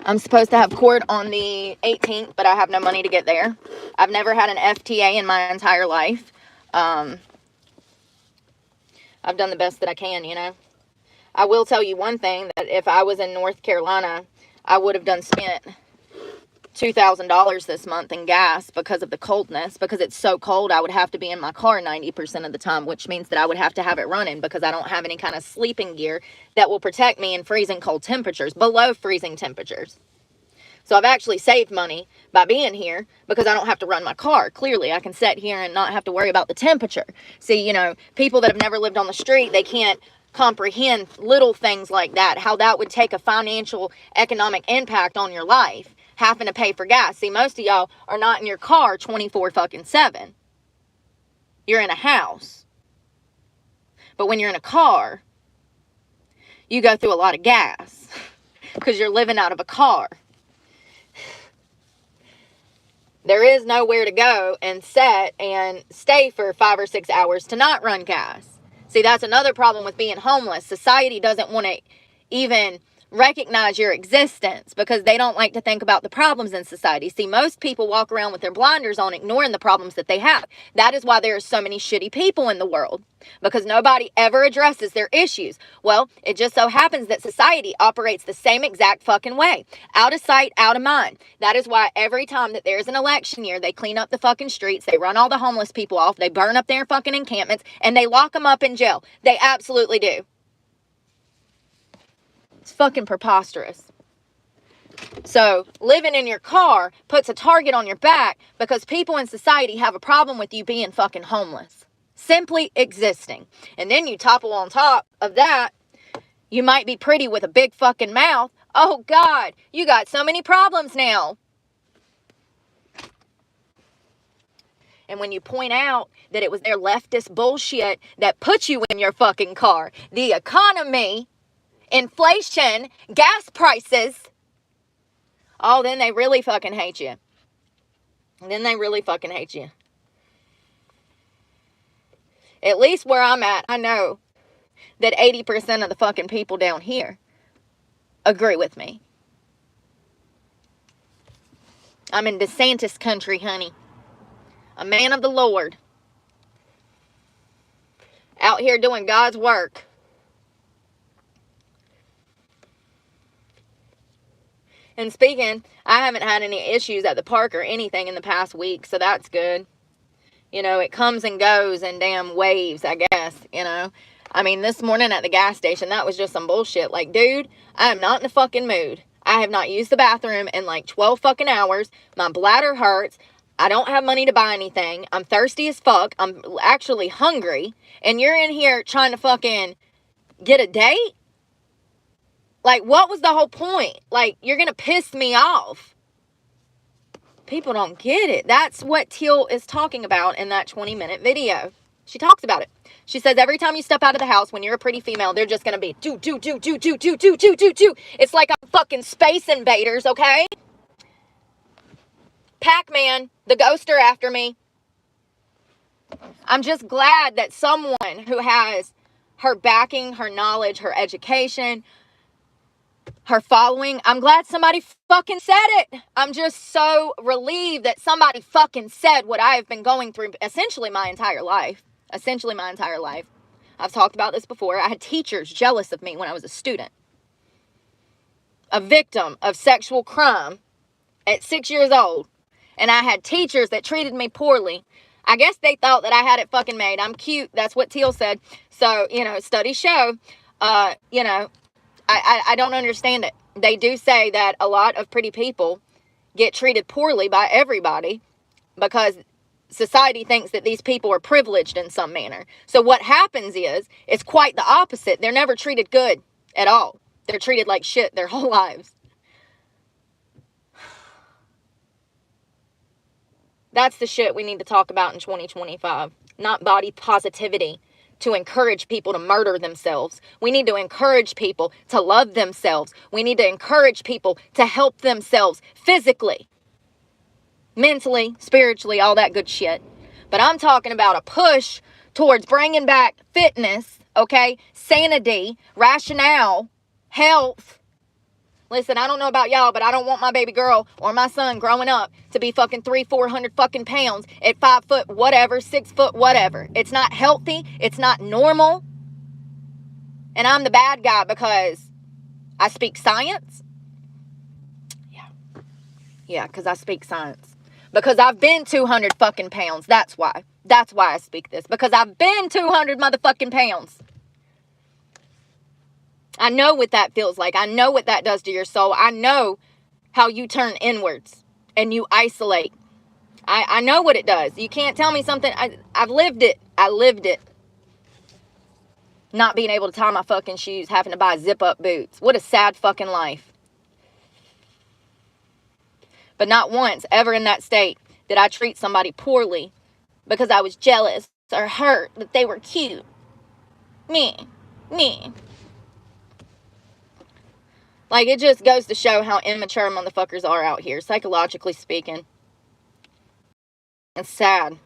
I'm supposed to have court on the 18th, but I have no money to get there. I've never had an FTA in my entire life. I've done the best that I can, you know. I will tell you one thing, that if I was in North Carolina, I would have spent $2,000 this month in gas because of the coldness. Because it's so cold, I would have to be in my car 90% of the time, which means that I would have to have it running because I don't have any kind of sleeping gear that will protect me in freezing cold temperatures, below freezing temperatures. So I've actually saved money by being here because I don't have to run my car. Clearly, I can sit here and not have to worry about the temperature. See, you know, people that have never lived on the street, they can't comprehend little things like that, how that would take a financial, economic impact on your life. Having to pay for gas. See, most of y'all are not in your car 24 fucking 7. You're in a house. But when you're in a car, you go through a lot of gas because you're living out of a car. There is nowhere to go and sit and stay for 5 or 6 hours to not run gas. See, that's another problem with being homeless. Society doesn't want to even recognize your existence because they don't like to think about the problems in society. See, most people walk around with their blinders on, ignoring the problems that they have. That is why there are so many shitty people in the world, because nobody ever addresses their issues. Well, it just so happens that society operates the same exact fucking way. Out of sight, out of mind. That is why every time that there's an election year, they clean up the fucking streets, they run all the homeless people off, they burn up their fucking encampments, and they lock them up in jail. They absolutely do. It's fucking preposterous. So living in your car puts a target on your back because people in society have a problem with you being fucking homeless. Simply existing. And then you topple on top of that, you might be pretty with a big fucking mouth. Oh God, you got so many problems now. And when you point out that it was their leftist bullshit that put you in your fucking car, the economy, inflation, gas prices, oh, then they really fucking hate you. Then they really fucking hate you. At least where I'm at, I know that 80% of the fucking people down here agree with me. I'm in DeSantis country, honey. A man of the Lord. Out here doing God's work. And speaking, I haven't had any issues at the park or anything in the past week, so that's good. You know, it comes and goes in damn waves, I guess, you know. I mean, this morning at the gas station, that was just some bullshit. Like, dude, I am not in the fucking mood. I have not used the bathroom in like 12 fucking hours. My bladder hurts. I don't have money to buy anything. I'm thirsty as fuck. I'm actually hungry. And you're in here trying to fucking get a date? Like, what was the whole point? Like, you're going to piss me off. People don't get it. That's what Teal is talking about in that 20-minute video. She talks about it. She says every time you step out of the house when you're a pretty female, they're just going to be do. It's like I'm fucking Space Invaders, okay? Pac-Man, the ghoster after me. I'm just glad that someone who has her backing, her knowledge, her education, her following, I'm glad somebody fucking said it. I'm just so relieved that somebody fucking said what I have been going through essentially my entire life. I've talked about this before. I had teachers jealous of me when I was a student. A victim of sexual crime at 6 years old. And I had teachers that treated me poorly. I guess they thought that I had it fucking made. I'm cute. That's what Teal said. So, you know, studies show, you know, I don't understand it. They do say that a lot of pretty people get treated poorly by everybody because society thinks that these people are privileged in some manner. So what happens is, it's quite the opposite. They're never treated good at all. They're treated like shit their whole lives. That's the shit we need to talk about in 2025. Not body positivity to encourage people to murder themselves. We need to encourage people to love themselves. We need to encourage people to help themselves physically, mentally, spiritually, all that good shit. But I'm talking about a push towards bringing back fitness, okay? Sanity, rationale, health. Listen, I don't know about y'all, but I don't want my baby girl or my son growing up to be fucking 300-400 fucking pounds at 5 foot whatever, 6 foot whatever. It's not healthy. It's not normal. And I'm the bad guy because I speak science. Yeah, because I speak science. Because I've been 200 fucking pounds. That's why. That's why I speak this. Because I've been 200 motherfucking pounds. I know what that feels like. I know what that does to your soul. I know how you turn inwards and you isolate. I know what it does. You can't tell me something. I've lived it. I lived it. Not being able to tie my fucking shoes, having to buy zip-up boots. What a sad fucking life. But not once ever in that state did I treat somebody poorly because I was jealous or hurt that they were cute. Me. Like, it just goes to show how immature motherfuckers are out here, psychologically speaking. It's sad.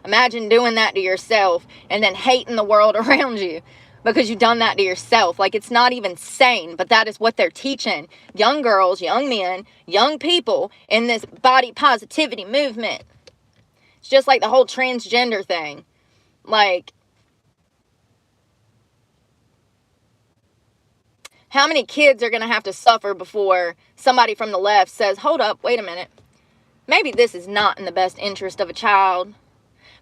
Imagine doing that to yourself and then hating the world around you because you've done that to yourself. Like, it's not even sane, but that is what they're teaching young girls, young men, young people in this body positivity movement. It's just like the whole transgender thing. Like, how many kids are going to have to suffer before somebody from the left says, hold up, wait a minute. Maybe this is not in the best interest of a child.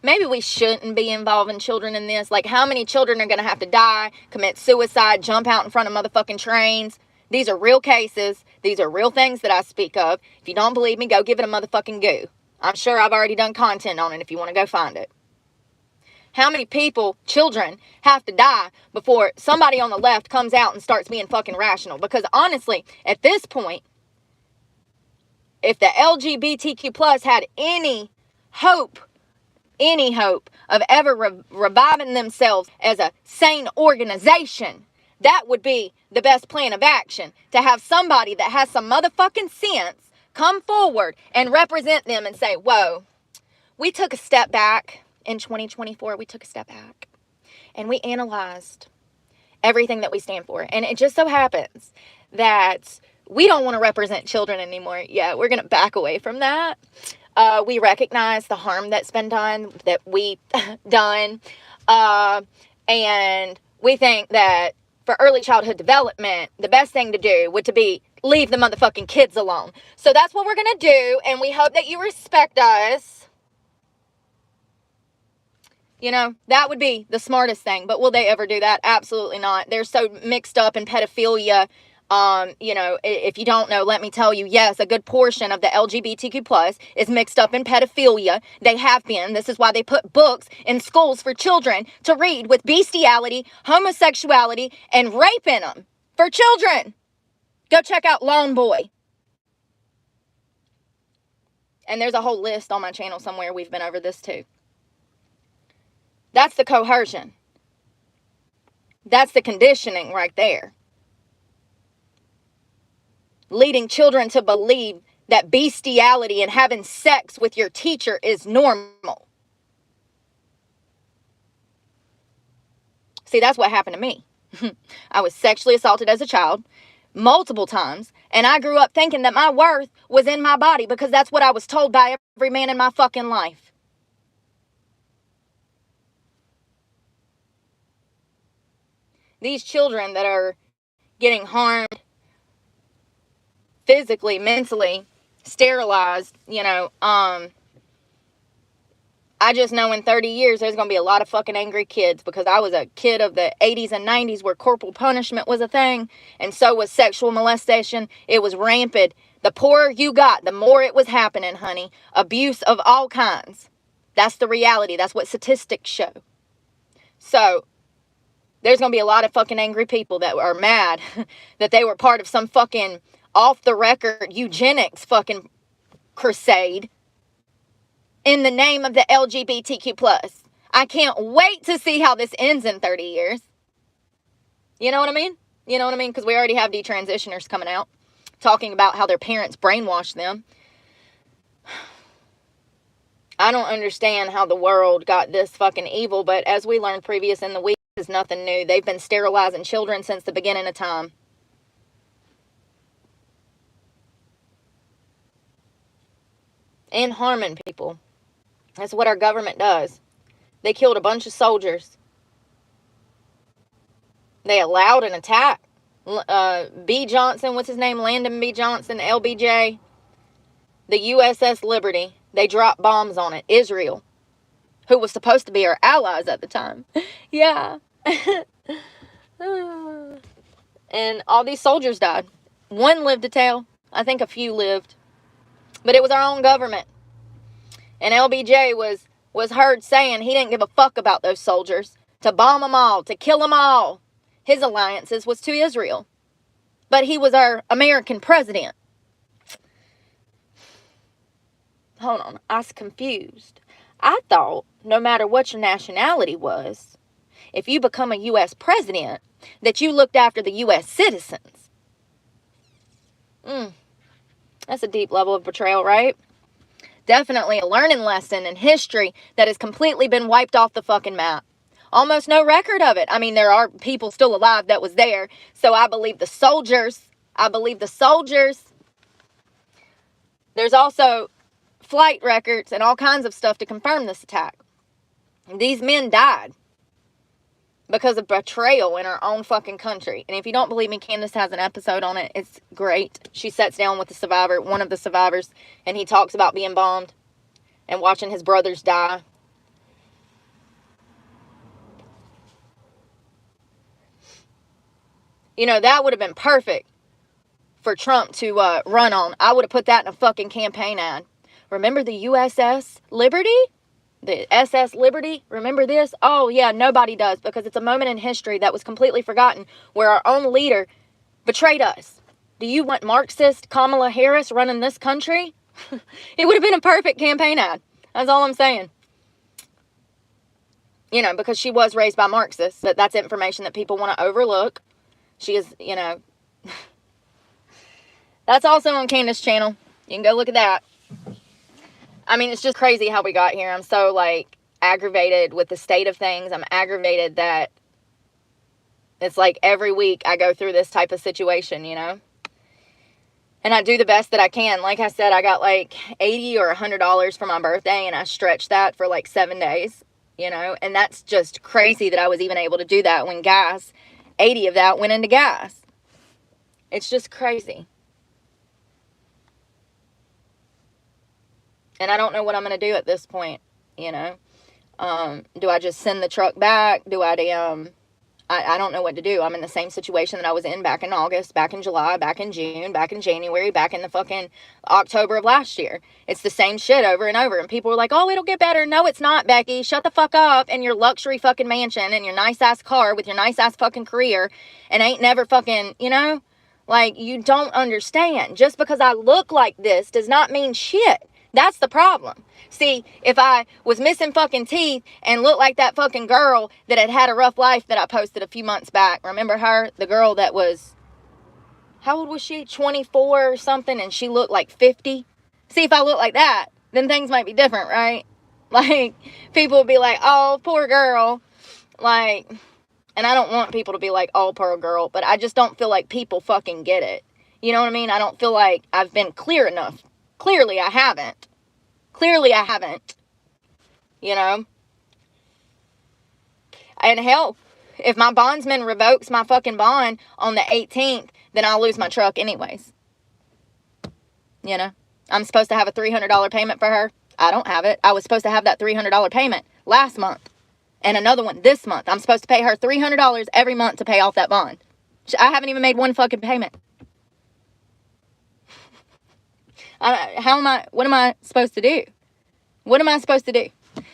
Maybe we shouldn't be involving children in this. Like, how many children are going to have to die, commit suicide, jump out in front of motherfucking trains? These are real cases. These are real things that I speak of. If you don't believe me, go give it a motherfucking go. I'm sure I've already done content on it if you want to go find it. How many people, children, have to die before somebody on the left comes out and starts being fucking rational? Because honestly, at this point, if the LGBTQ plus had any hope of ever reviving themselves as a sane organization, that would be the best plan of action. To have somebody that has some motherfucking sense come forward and represent them and say, whoa, we took a step back in 2024. We took a step back and we analyzed everything that we stand for. And it just so happens that we don't want to represent children anymore. Yeah, we're going to back away from that. We recognize the harm that's been done, that we done. And we think that for early childhood development, the best thing to do would to be leave the motherfucking kids alone. So that's what we're going to do. And we hope that you respect us. You know, that would be the smartest thing. But will they ever do that? Absolutely not. They're so mixed up in pedophilia. You know, if you don't know, let me tell you, yes, a good portion of the LGBTQ plus is mixed up in pedophilia. They have been. This is why they put books in schools for children to read with bestiality, homosexuality, and rape in them for children. Go check out Lone Boy. And there's a whole list on my channel somewhere. We've been over this too. That's the coercion. That's the conditioning right there. Leading children to believe that bestiality and having sex with your teacher is normal. See, that's what happened to me. I was sexually assaulted as a child multiple times, and I grew up thinking that my worth was in my body because that's what I was told by every man in my fucking life. These children that are getting harmed physically, mentally, sterilized, you know, I just know in 30 years there's going to be a lot of fucking angry kids because I was a kid of the 80s and 90s where corporal punishment was a thing, and so was sexual molestation. It was rampant. The poorer you got, the more it was happening, honey. Abuse of all kinds. That's the reality. That's what statistics show. So there's going to be a lot of fucking angry people that are mad that they were part of some fucking off-the-record eugenics fucking crusade in the name of the LGBTQ+. I can't wait to see how this ends in 30 years. You know what I mean? You know what I mean? Because we already have detransitioners coming out talking about how their parents brainwashed them. I don't understand how the world got this fucking evil, but as we learned previous in the week, is nothing new. They've been sterilizing children since the beginning of time. And harming people. That's what our government does. They killed a bunch of soldiers. They allowed an attack. B. Johnson, what's his name? Landon B. Johnson, LBJ. The USS Liberty. They dropped bombs on it. Israel, who was supposed to be our allies at the time. Yeah. And all these soldiers died. One lived to tell. I think a few lived. But it was our own government. And LBJ was heard saying he didn't give a fuck about those soldiers. To bomb them all. To kill them all. His alliances was to Israel. But he was our American president. Hold on. I was confused. I thought no matter what your nationality was, if you become a U.S. president, that you looked after the U.S. citizens. That's a deep level of betrayal, right? Definitely a learning lesson in history that has completely been wiped off the fucking map. Almost no record of it. I mean, there are people still alive that was there. So I believe the soldiers. There's also flight records and all kinds of stuff to confirm this attack. These men died because of betrayal in our own fucking country. And if you don't believe me, Candace has an episode on it. It's great. She sits down with the survivor, one of the survivors, and he talks about being bombed and watching his brothers die. You know, that would have been perfect for Trump to run on. I would have put that in a fucking campaign ad. Remember the USS Liberty? The SS Liberty? Remember this? Oh, yeah, nobody does, because it's a moment in history that was completely forgotten where our own leader betrayed us. Do you want Marxist Kamala Harris running this country? It would have been a perfect campaign ad. That's all I'm saying. You know, because she was raised by Marxists, but that's information that people want to overlook. She is, you know, that's also on Candace's channel. You can go look at that. I mean, it's just crazy how we got here. I'm so, like, aggravated with the state of things. I'm aggravated that it's like every week I go through this type of situation, you know? And I do the best that I can. Like I said, I got like $80 or $100 for my birthday, and I stretched that for like 7 days, you know? And that's just crazy that I was even able to do that when gas, 80 of that went into gas. It's just crazy. And I don't know what I'm going to do at this point, you know. Do I just send the truck back? Do I don't know what to do. I'm in the same situation that I was in back in August, back in July, back in June, back in January, back in the fucking October of last year. It's the same shit over and over. And people were like, oh, it'll get better. No, it's not, Becky. Shut the fuck up in your luxury fucking mansion and your nice ass car with your nice ass fucking career and ain't never fucking, you know, like, you don't understand. Just because I look like this does not mean shit. That's the problem. See, if I was missing fucking teeth and looked like that fucking girl that had had a rough life that I posted a few months back. Remember her? The girl that was, how old was she? 24 or something, and she looked like 50. See, if I look like that, then things might be different, right? Like, people would be like, oh, poor girl. Like, and I don't want people to be like, oh, poor girl, but I just don't feel like people fucking get it. You know what I mean? I don't feel like I've been clear enough. Clearly, I haven't. You know? And hell, if my bondsman revokes my fucking bond on the 18th, then I'll lose my truck anyways. You know? I'm supposed to have a $300 payment for her. I don't have it. I was supposed to have that $300 payment last month. And another one this month. I'm supposed to pay her $300 every month to pay off that bond. I haven't even made one fucking payment. What am I supposed to do? What am I supposed to do?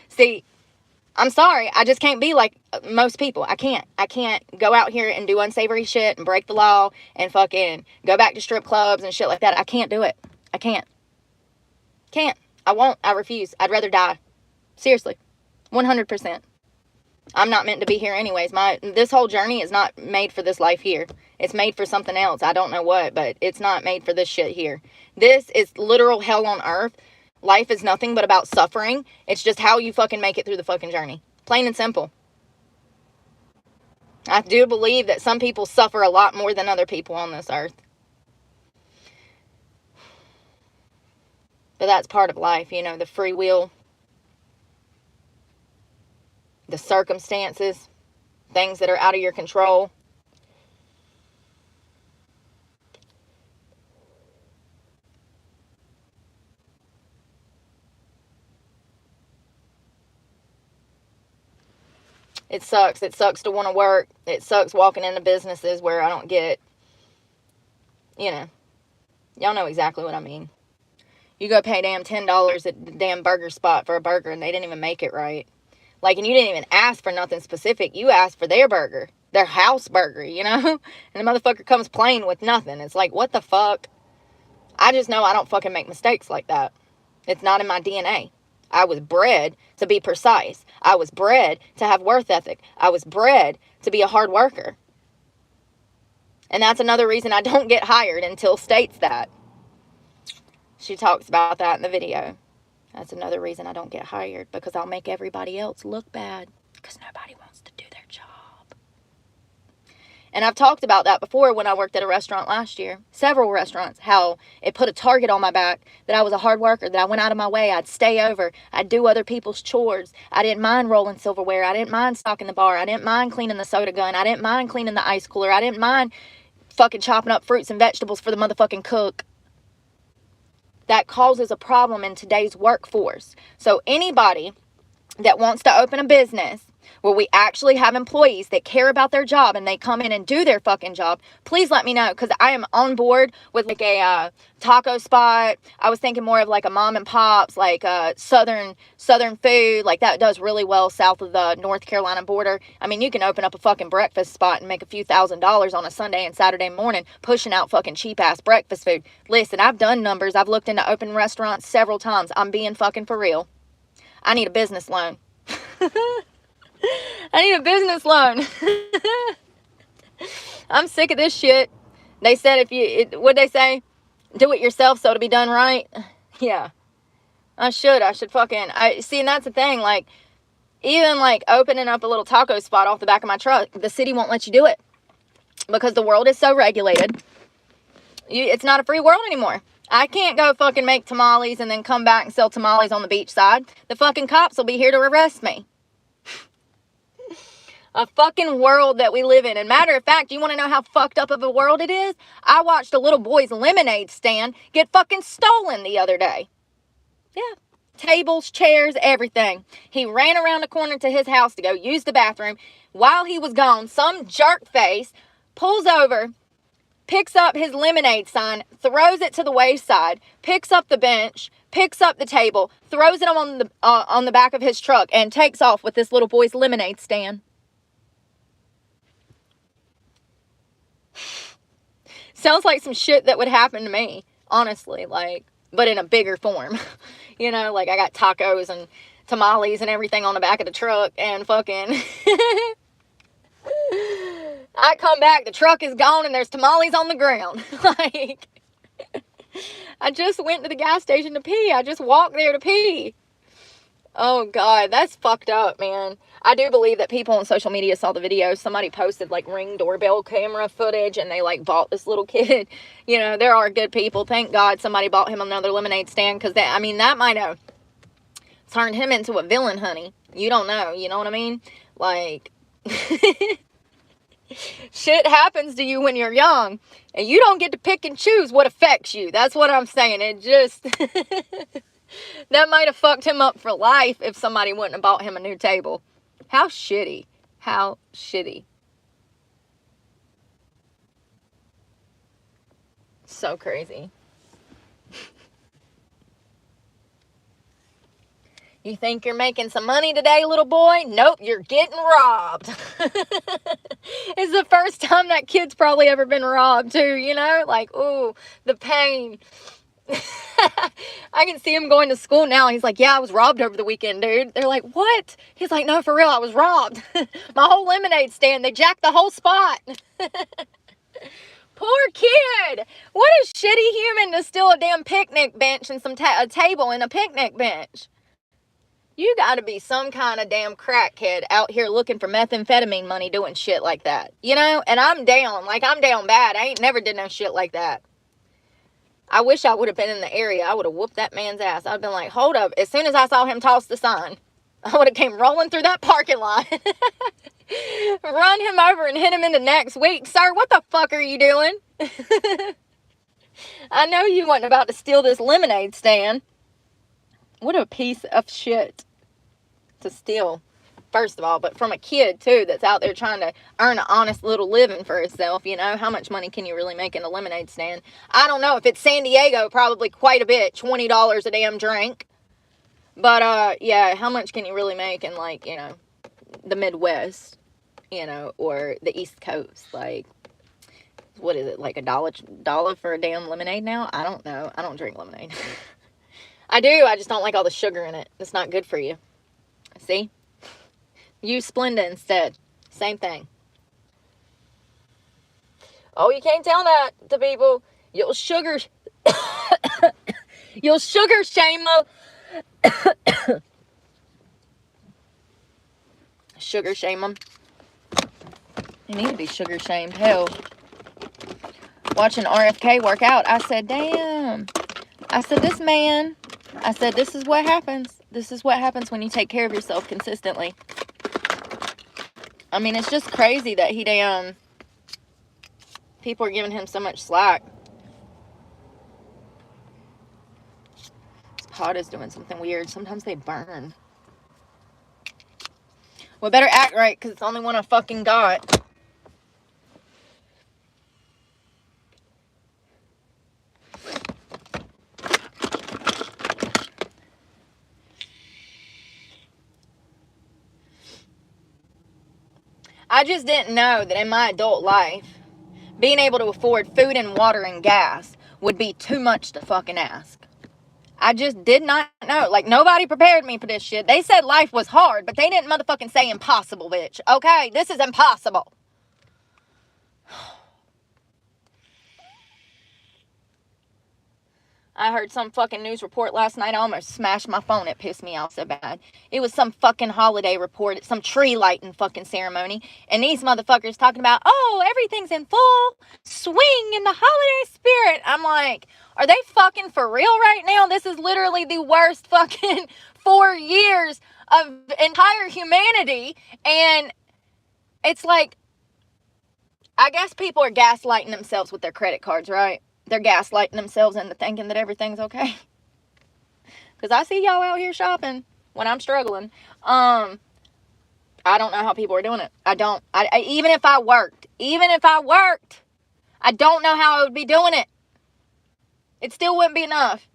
See, I'm sorry. I just can't be like most people. I can't go out here and do unsavory shit and break the law and fucking go back to strip clubs and shit like that. I can't do it. I can't. I won't. I refuse. I'd rather die. Seriously. 100%. I'm not meant to be here anyways. This whole journey is not made for this life here. It's made for something else. I don't know what, but it's not made for this shit here. This is literal hell on earth. Life is nothing but about suffering. It's just how you fucking make it through the fucking journey. Plain and simple. I do believe that some people suffer a lot more than other people on this earth. But that's part of life, you know, the free will. The circumstances, things that are out of your control. It sucks. It sucks to want to work. It sucks walking into businesses where I don't get, you know, y'all know exactly what I mean. You go pay damn $10 at the damn burger spot for a burger and they didn't even make it right. Like, and you didn't even ask for nothing specific. You asked for their burger. Their house burger, you know? And the motherfucker comes plain with nothing. It's like, what the fuck? I just know I don't fucking make mistakes like that. It's not in my DNA. I was bred to be precise. I was bred to have worth ethic. I was bred to be a hard worker. And that's another reason I don't get hired until states that. She talks about that in the video. That's another reason I don't get hired, because I'll make everybody else look bad, because nobody wants to do their job. And I've talked about that before when I worked at a restaurant last year, several restaurants, how it put a target on my back, that I was a hard worker, that I went out of my way, I'd stay over, I'd do other people's chores, I didn't mind rolling silverware, I didn't mind stocking the bar, I didn't mind cleaning the soda gun, I didn't mind cleaning the ice cooler, I didn't mind fucking chopping up fruits and vegetables for the motherfucking cook. That causes a problem in today's workforce. So anybody that wants to open a business where we actually have employees that care about their job and they come in and do their fucking job, please let me know, because I am on board with like a taco spot. I was thinking more of like a mom and pops, like southern food, like that does really well south of the North Carolina border. I mean, you can open up a fucking breakfast spot and make a few $1,000s on a Sunday and Saturday morning pushing out fucking cheap ass breakfast food. Listen, I've done numbers. I've looked into open restaurants several times. I'm being fucking for real. I need a business loan. I need a business loan. I'm sick of this shit. They said what'd they say? Do it yourself so to be done right. Yeah. I should fucking, see, and that's the thing, like, even like opening up a little taco spot off the back of my truck, the city won't let you do it. Because the world is so regulated. It's not a free world anymore. I can't go fucking make tamales and then come back and sell tamales on the beach side. The fucking cops will be here to arrest me. A fucking world that we live in. And matter of fact, you want to know how fucked up of a world it is? I watched a little boy's lemonade stand get fucking stolen the other day. Yeah. Tables, chairs, everything. He ran around the corner to his house to go use the bathroom. While he was gone, some jerk face pulls over, picks up his lemonade sign, throws it to the wayside, picks up the bench, picks up the table, throws it on the back of his truck, and takes off with this little boy's lemonade stand. Sounds like some shit that would happen to me, honestly, like, but in a bigger form. You know, like I got tacos and tamales and everything on the back of the truck, and fucking I come back, the truck is gone, and there's tamales on the ground. Like, I just went to the gas station to pee. I just walked there to pee. Oh, God, that's fucked up, man. I do believe that people on social media saw the video. Somebody posted, like, Ring doorbell camera footage, and they, like, bought this little kid. You know, there are good people. Thank God somebody bought him another lemonade stand, because, I mean, that might have turned him into a villain, honey. You don't know. You know what I mean? Like, shit happens to you when you're young, and you don't get to pick and choose what affects you. That's what I'm saying. It just... That might have fucked him up for life if somebody wouldn't have bought him a new table. How shitty. How shitty. So crazy. You think you're making some money today, little boy? Nope, you're getting robbed. It's the first time that kid's probably ever been robbed, too, you know? Like, ooh, the pain. I can see him going to school now. He's like, yeah, I was robbed over the weekend, dude. They're like, what? He's like, no, for real, I was robbed. My whole lemonade stand, they jacked the whole spot. Poor kid. What a shitty human to steal a damn picnic bench and a table and a picnic bench. You gotta be some kind of damn crackhead out here looking for methamphetamine money doing shit like that. You know? And I'm down. Like, I'm down bad. I ain't never did no shit like that. I wish I would have been in the area. I would have whooped that man's ass. I'd been like, hold up. As soon as I saw him toss the sign, I would have came rolling through that parking lot. Run him over and hit him in the next week. Sir, what the fuck are you doing? I know you wasn't about to steal this lemonade stand. What a piece of shit to steal. First of all, but from a kid, too, that's out there trying to earn an honest little living for himself, you know? How much money can you really make in a lemonade stand? I don't know. If it's San Diego, probably quite a bit. $20 a damn drink. But, yeah, how much can you really make in, like, you know, the Midwest, you know, or the East Coast? Like, what is it, like $1 for a damn lemonade now? I don't know. I don't drink lemonade. I do. I just don't like all the sugar in it. It's not good for you. See? Use Splenda instead. Same thing. Oh, you can't tell that to people. You'll sugar shame them. Sugar shame them. You need to be sugar shamed. Hell, watching RFK work out, I said, damn. I said, this is what happens. This is what happens when you take care of yourself consistently. I mean, it's just crazy that people are giving him so much slack. This pot is doing something weird. Sometimes they burn. Well, better act right, because it's the only one I fucking got. I just didn't know that in my adult life, being able to afford food and water and gas would be too much to fucking ask. I just did not know. Like, nobody prepared me for this shit. They said life was hard, but they didn't motherfucking say impossible, bitch. Okay? This is impossible. I heard some fucking news report last night. I almost smashed my phone. It pissed me off so bad. It was some fucking holiday report. It's some tree lighting fucking ceremony. And these motherfuckers talking about, oh, everything's in full swing in the holiday spirit. I'm like, are they fucking for real right now? This is literally the worst fucking 4 years of entire humanity. And it's like, I guess people are gaslighting themselves with their credit cards, right? They're gaslighting themselves into thinking that everything's okay. Because I see y'all out here shopping when I'm struggling. I don't know how people are doing it. I don't. Even if I worked, I don't know how I would be doing it. It still wouldn't be enough.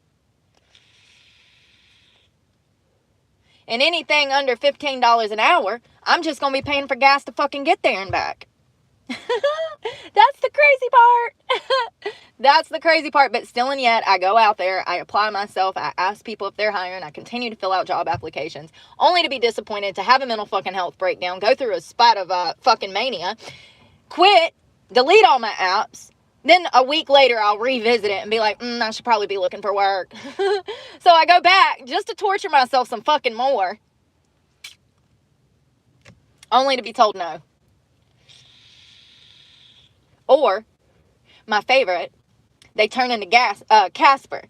And anything under $15 an hour, I'm just going to be paying for gas to fucking get there and back. That's the crazy part. That's the crazy part. But still and yet, I go out there, I apply myself, I ask people if they're hiring, I continue to fill out job applications, only to be disappointed, to have a mental fucking health breakdown, go through a spot of fucking mania, quit, delete all my apps. Then a week later, I'll revisit it and be like, I should probably be looking for work. So I go back just to torture myself some fucking more, only to be told no. Or, my favorite, they turn into Casper.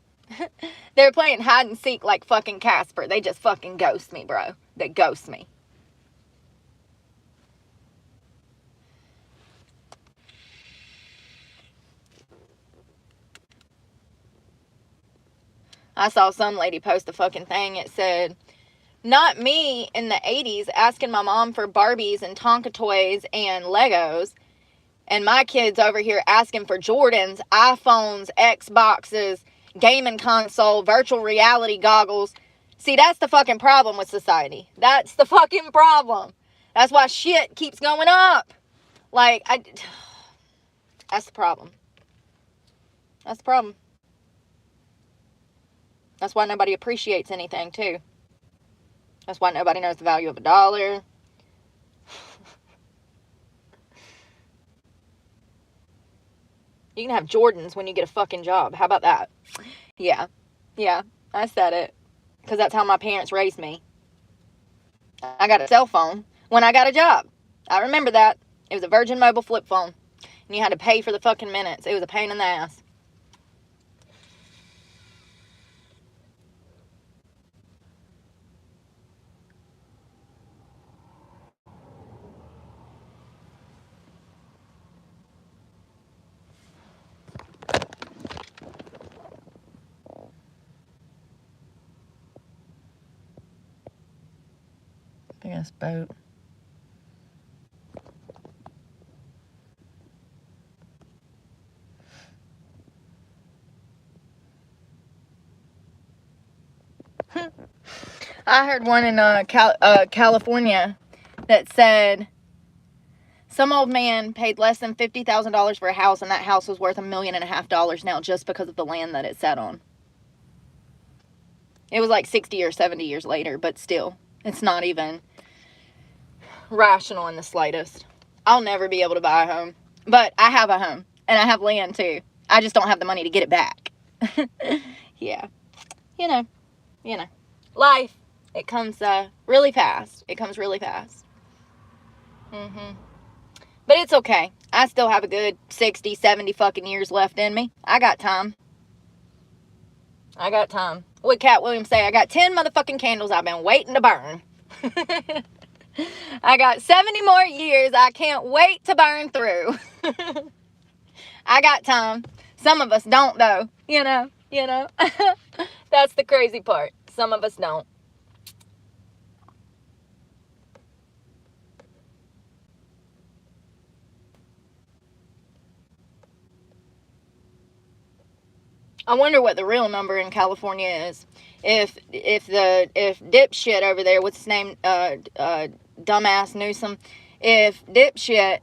They're playing hide and seek like fucking Casper. They just fucking ghost me, bro. They ghost me. I saw some lady post a fucking thing. It said, not me in the 80s asking my mom for Barbies and Tonka toys and Legos. And my kids over here asking for Jordans, iPhones, Xboxes, gaming console, virtual reality goggles. See, that's the fucking problem with society. That's the fucking problem. That's why shit keeps going up. Like, that's the problem. That's the problem. That's why nobody appreciates anything, too. That's why nobody knows the value of a dollar. You can have Jordans when you get a fucking job. How about that? Yeah, I said it. Because that's how my parents raised me. I got a cell phone when I got a job. I remember that. It was a Virgin Mobile flip phone. And you had to pay for the fucking minutes. It was a pain in the ass. Big ass boat. I heard one in California that said some old man paid less than $50,000 for a house, and that house was worth $1.5 million now just because of the land that it sat on. It was like 60 or 70 years later, but still, it's not even rational in the slightest. I'll never be able to buy a home. But I have a home. And I have land too. I just don't have the money to get it back. Yeah. You know. Life. It comes really fast. It comes really fast. But it's okay. I still have a good 60, 70 fucking years left in me. I got time. What Cat Williams say? I got 10 motherfucking candles I've been waiting to burn. I got 70 more years I can't wait to burn through. I got time. Some of us don't, though. You know. That's the crazy part. Some of us don't. I wonder what the real number in California is. If dipshit over there, what's his name, dumbass Newsom, if dipshit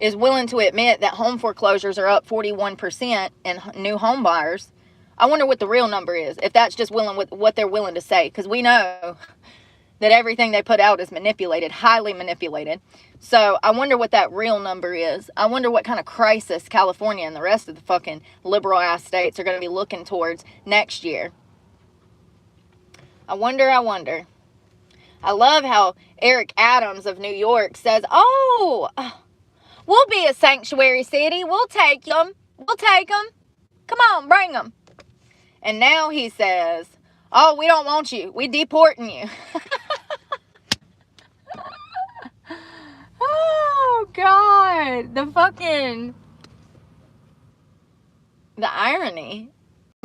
is willing to admit that home foreclosures are up 41% in new home buyers, I wonder what the real number is. If that's just what they're willing to say, because we know that everything they put out is manipulated, highly manipulated. So I wonder what that real number is. I wonder what kind of crisis California and the rest of the fucking liberal ass states are going to be looking towards next year. I wonder. I love how Eric Adams of New York says, oh, we'll be a sanctuary city. We'll take them. Come on, bring them. And now he says, oh, we don't want you. We deporting you. Oh, God. The irony.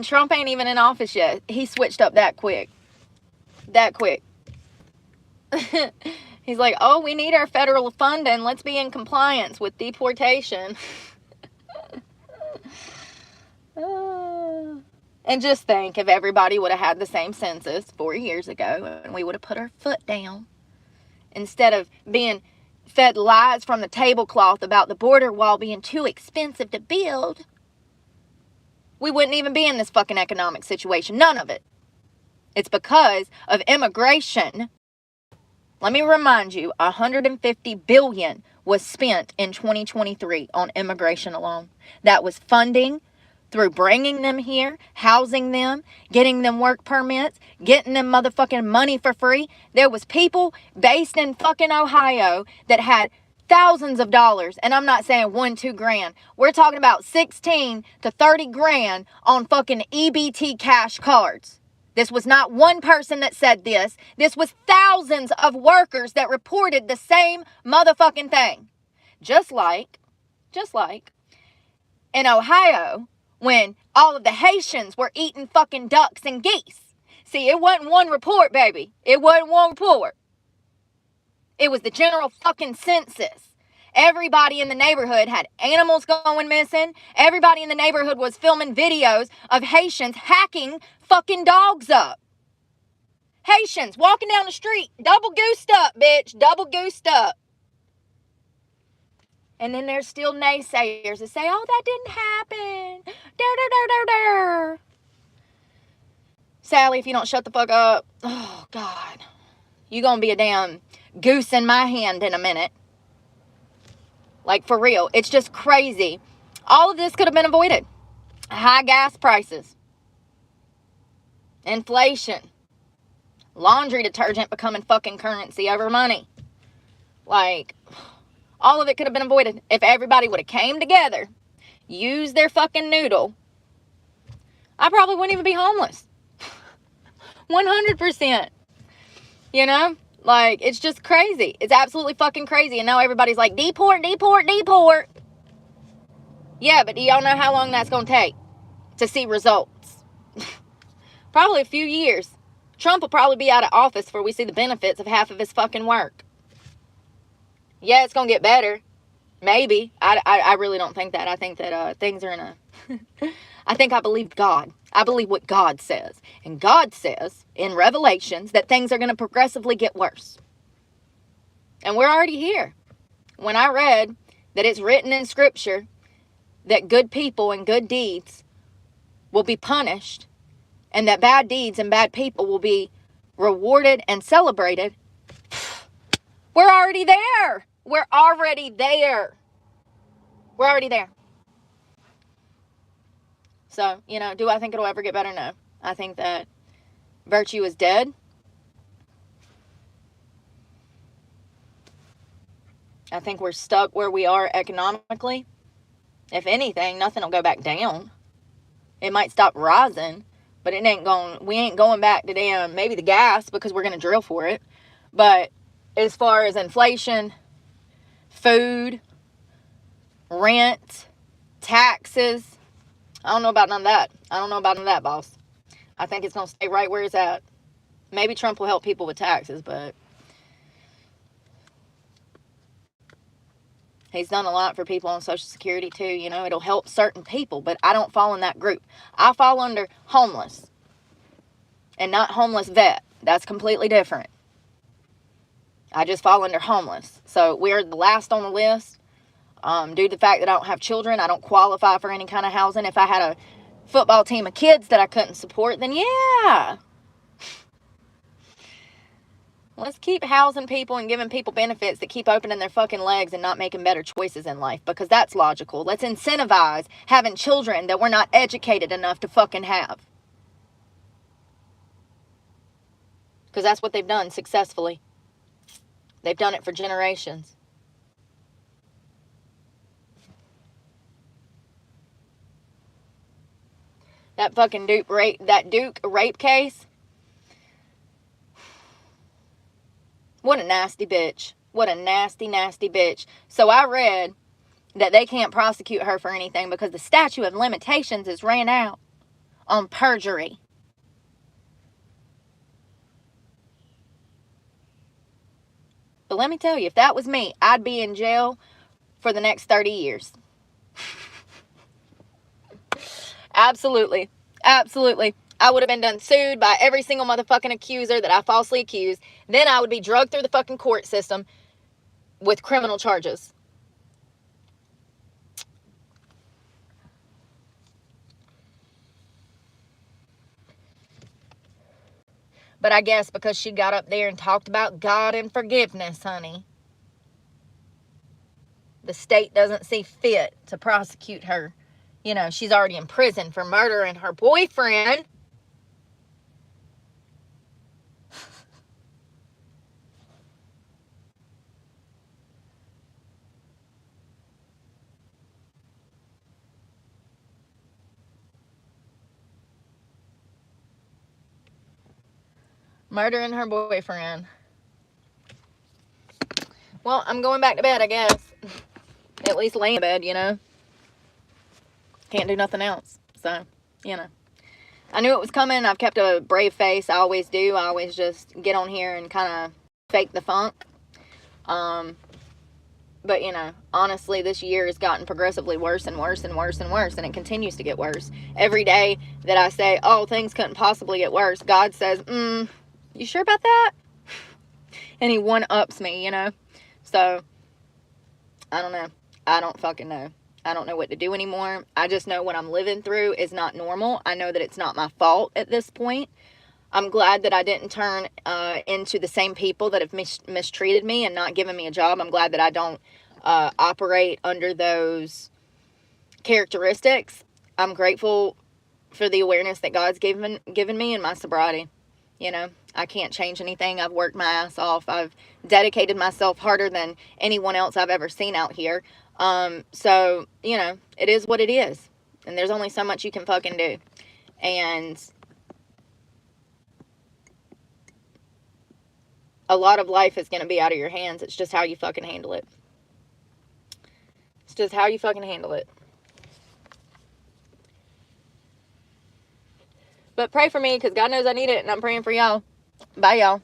Trump ain't even in office yet. He switched up that quick. He's like, oh, we need our federal funding. Let's be in compliance with deportation. And just think if everybody would have had the same census 4 years ago and we would have put our foot down instead of being fed lies from the tablecloth about the border wall being too expensive to build, we wouldn't even be in this fucking economic situation. None of it. It's because of immigration. Let me remind you, $150 billion was spent in 2023 on immigration alone. That was funding through bringing them here, housing them, getting them work permits, getting them motherfucking money for free. There was people based in fucking Ohio that had thousands of dollars, and I'm not saying $1-2 grand. We're talking about 16 to 30 grand on fucking EBT cash cards. This was not one person that said this. This was thousands of workers that reported the same motherfucking thing. Just like in Ohio, when all of the Haitians were eating fucking ducks and geese. See, it wasn't one report, baby. It wasn't one report. It was the general fucking census. Everybody in the neighborhood had animals going missing. Everybody in the neighborhood was filming videos of Haitians hacking fucking dogs up. Haitians walking down the street, double goosed up, bitch, double goosed up. And then there's still naysayers that say, oh, that didn't happen. Sally, if you don't shut the fuck up, oh, God, you gonna be a damn goose in my hand in a minute. Like, for real. It's just crazy. All of this could have been avoided. High gas prices. Inflation. Laundry detergent becoming fucking currency over money. Like, all of it could have been avoided if everybody would have came together, used their fucking noodle. I probably wouldn't even be homeless. 100%. You know? Like, it's just crazy. It's absolutely fucking crazy. And now everybody's like, deport. Yeah, but do y'all know how long that's going to take to see results? Probably a few years. Trump will probably be out of office before we see the benefits of half of his fucking work. Yeah, it's going to get better. Maybe. I really don't think that. I think that things are in a... I believe God. I believe what God says. And God says in Revelations that things are going to progressively get worse. And we're already here. When I read that it's written in Scripture that good people and good deeds will be punished and that bad deeds and bad people will be rewarded and celebrated, we're already there. We're already there. We're already there. So, you know, do I think it'll ever get better? No. I think that virtue is dead. I think we're stuck where we are economically. If anything, nothing will go back down. It might stop rising, but we ain't going back to damn, maybe the gas, because we're going to drill for it. But as far as inflation, food, rent, taxes, I don't know about none of that. I don't know about none of that, boss. I think it's going to stay right where it's at. Maybe Trump will help people with taxes, but he's done a lot for people on Social Security too. You know, it'll help certain people, but I don't fall in that group. I fall under homeless and not homeless vet. That's completely different. I just fall under homeless. So we're the last on the list. Due to the fact that I don't have children, I don't qualify for any kind of housing. If I had a football team of kids that I couldn't support, then yeah. Let's keep housing people and giving people benefits that keep opening their fucking legs and not making better choices in life, because that's logical. Let's incentivize having children that we're not educated enough to fucking have. Because that's what they've done successfully. They've done it for generations. That fucking Duke rape case. What a nasty bitch. What a nasty, nasty bitch. So I read that they can't prosecute her for anything because the statute of limitations is ran out on perjury. But let me tell you, if that was me, I'd be in jail for the next 30 years. Absolutely. Absolutely. I would have been done sued by every single motherfucking accuser that I falsely accused. Then I would be drugged through the fucking court system with criminal charges. But I guess because she got up there and talked about God and forgiveness, honey, the state doesn't see fit to prosecute her. You know, she's already in prison for murdering her boyfriend. Murdering her boyfriend. Well, I'm going back to bed, I guess. At least lay in bed, you know. Can't do nothing else. So, you know. I knew it was coming. I've kept a brave face. I always do. I always just get on here and kind of fake the funk. But, you know, honestly, this year has gotten progressively worse and worse and worse and worse. And it continues to get worse. Every day that I say, oh, things couldn't possibly get worse, God says, you sure about that? And he one-ups me, you know. So, I don't know. I don't fucking know. I don't know what to do anymore. I just know what I'm living through is not normal. I know that it's not my fault at this point. I'm glad that I didn't turn into the same people that have mistreated me and not given me a job. I'm glad that I don't operate under those characteristics. I'm grateful for the awareness that God's given me in my sobriety. You know, I can't change anything. I've worked my ass off. I've dedicated myself harder than anyone else I've ever seen out here. So, you know, it is what it is. And there's only so much you can fucking do. And a lot of life is going to be out of your hands. It's just how you fucking handle it. It's just how you fucking handle it. But pray for me, because God knows I need it, and I'm praying for y'all. Bye, y'all.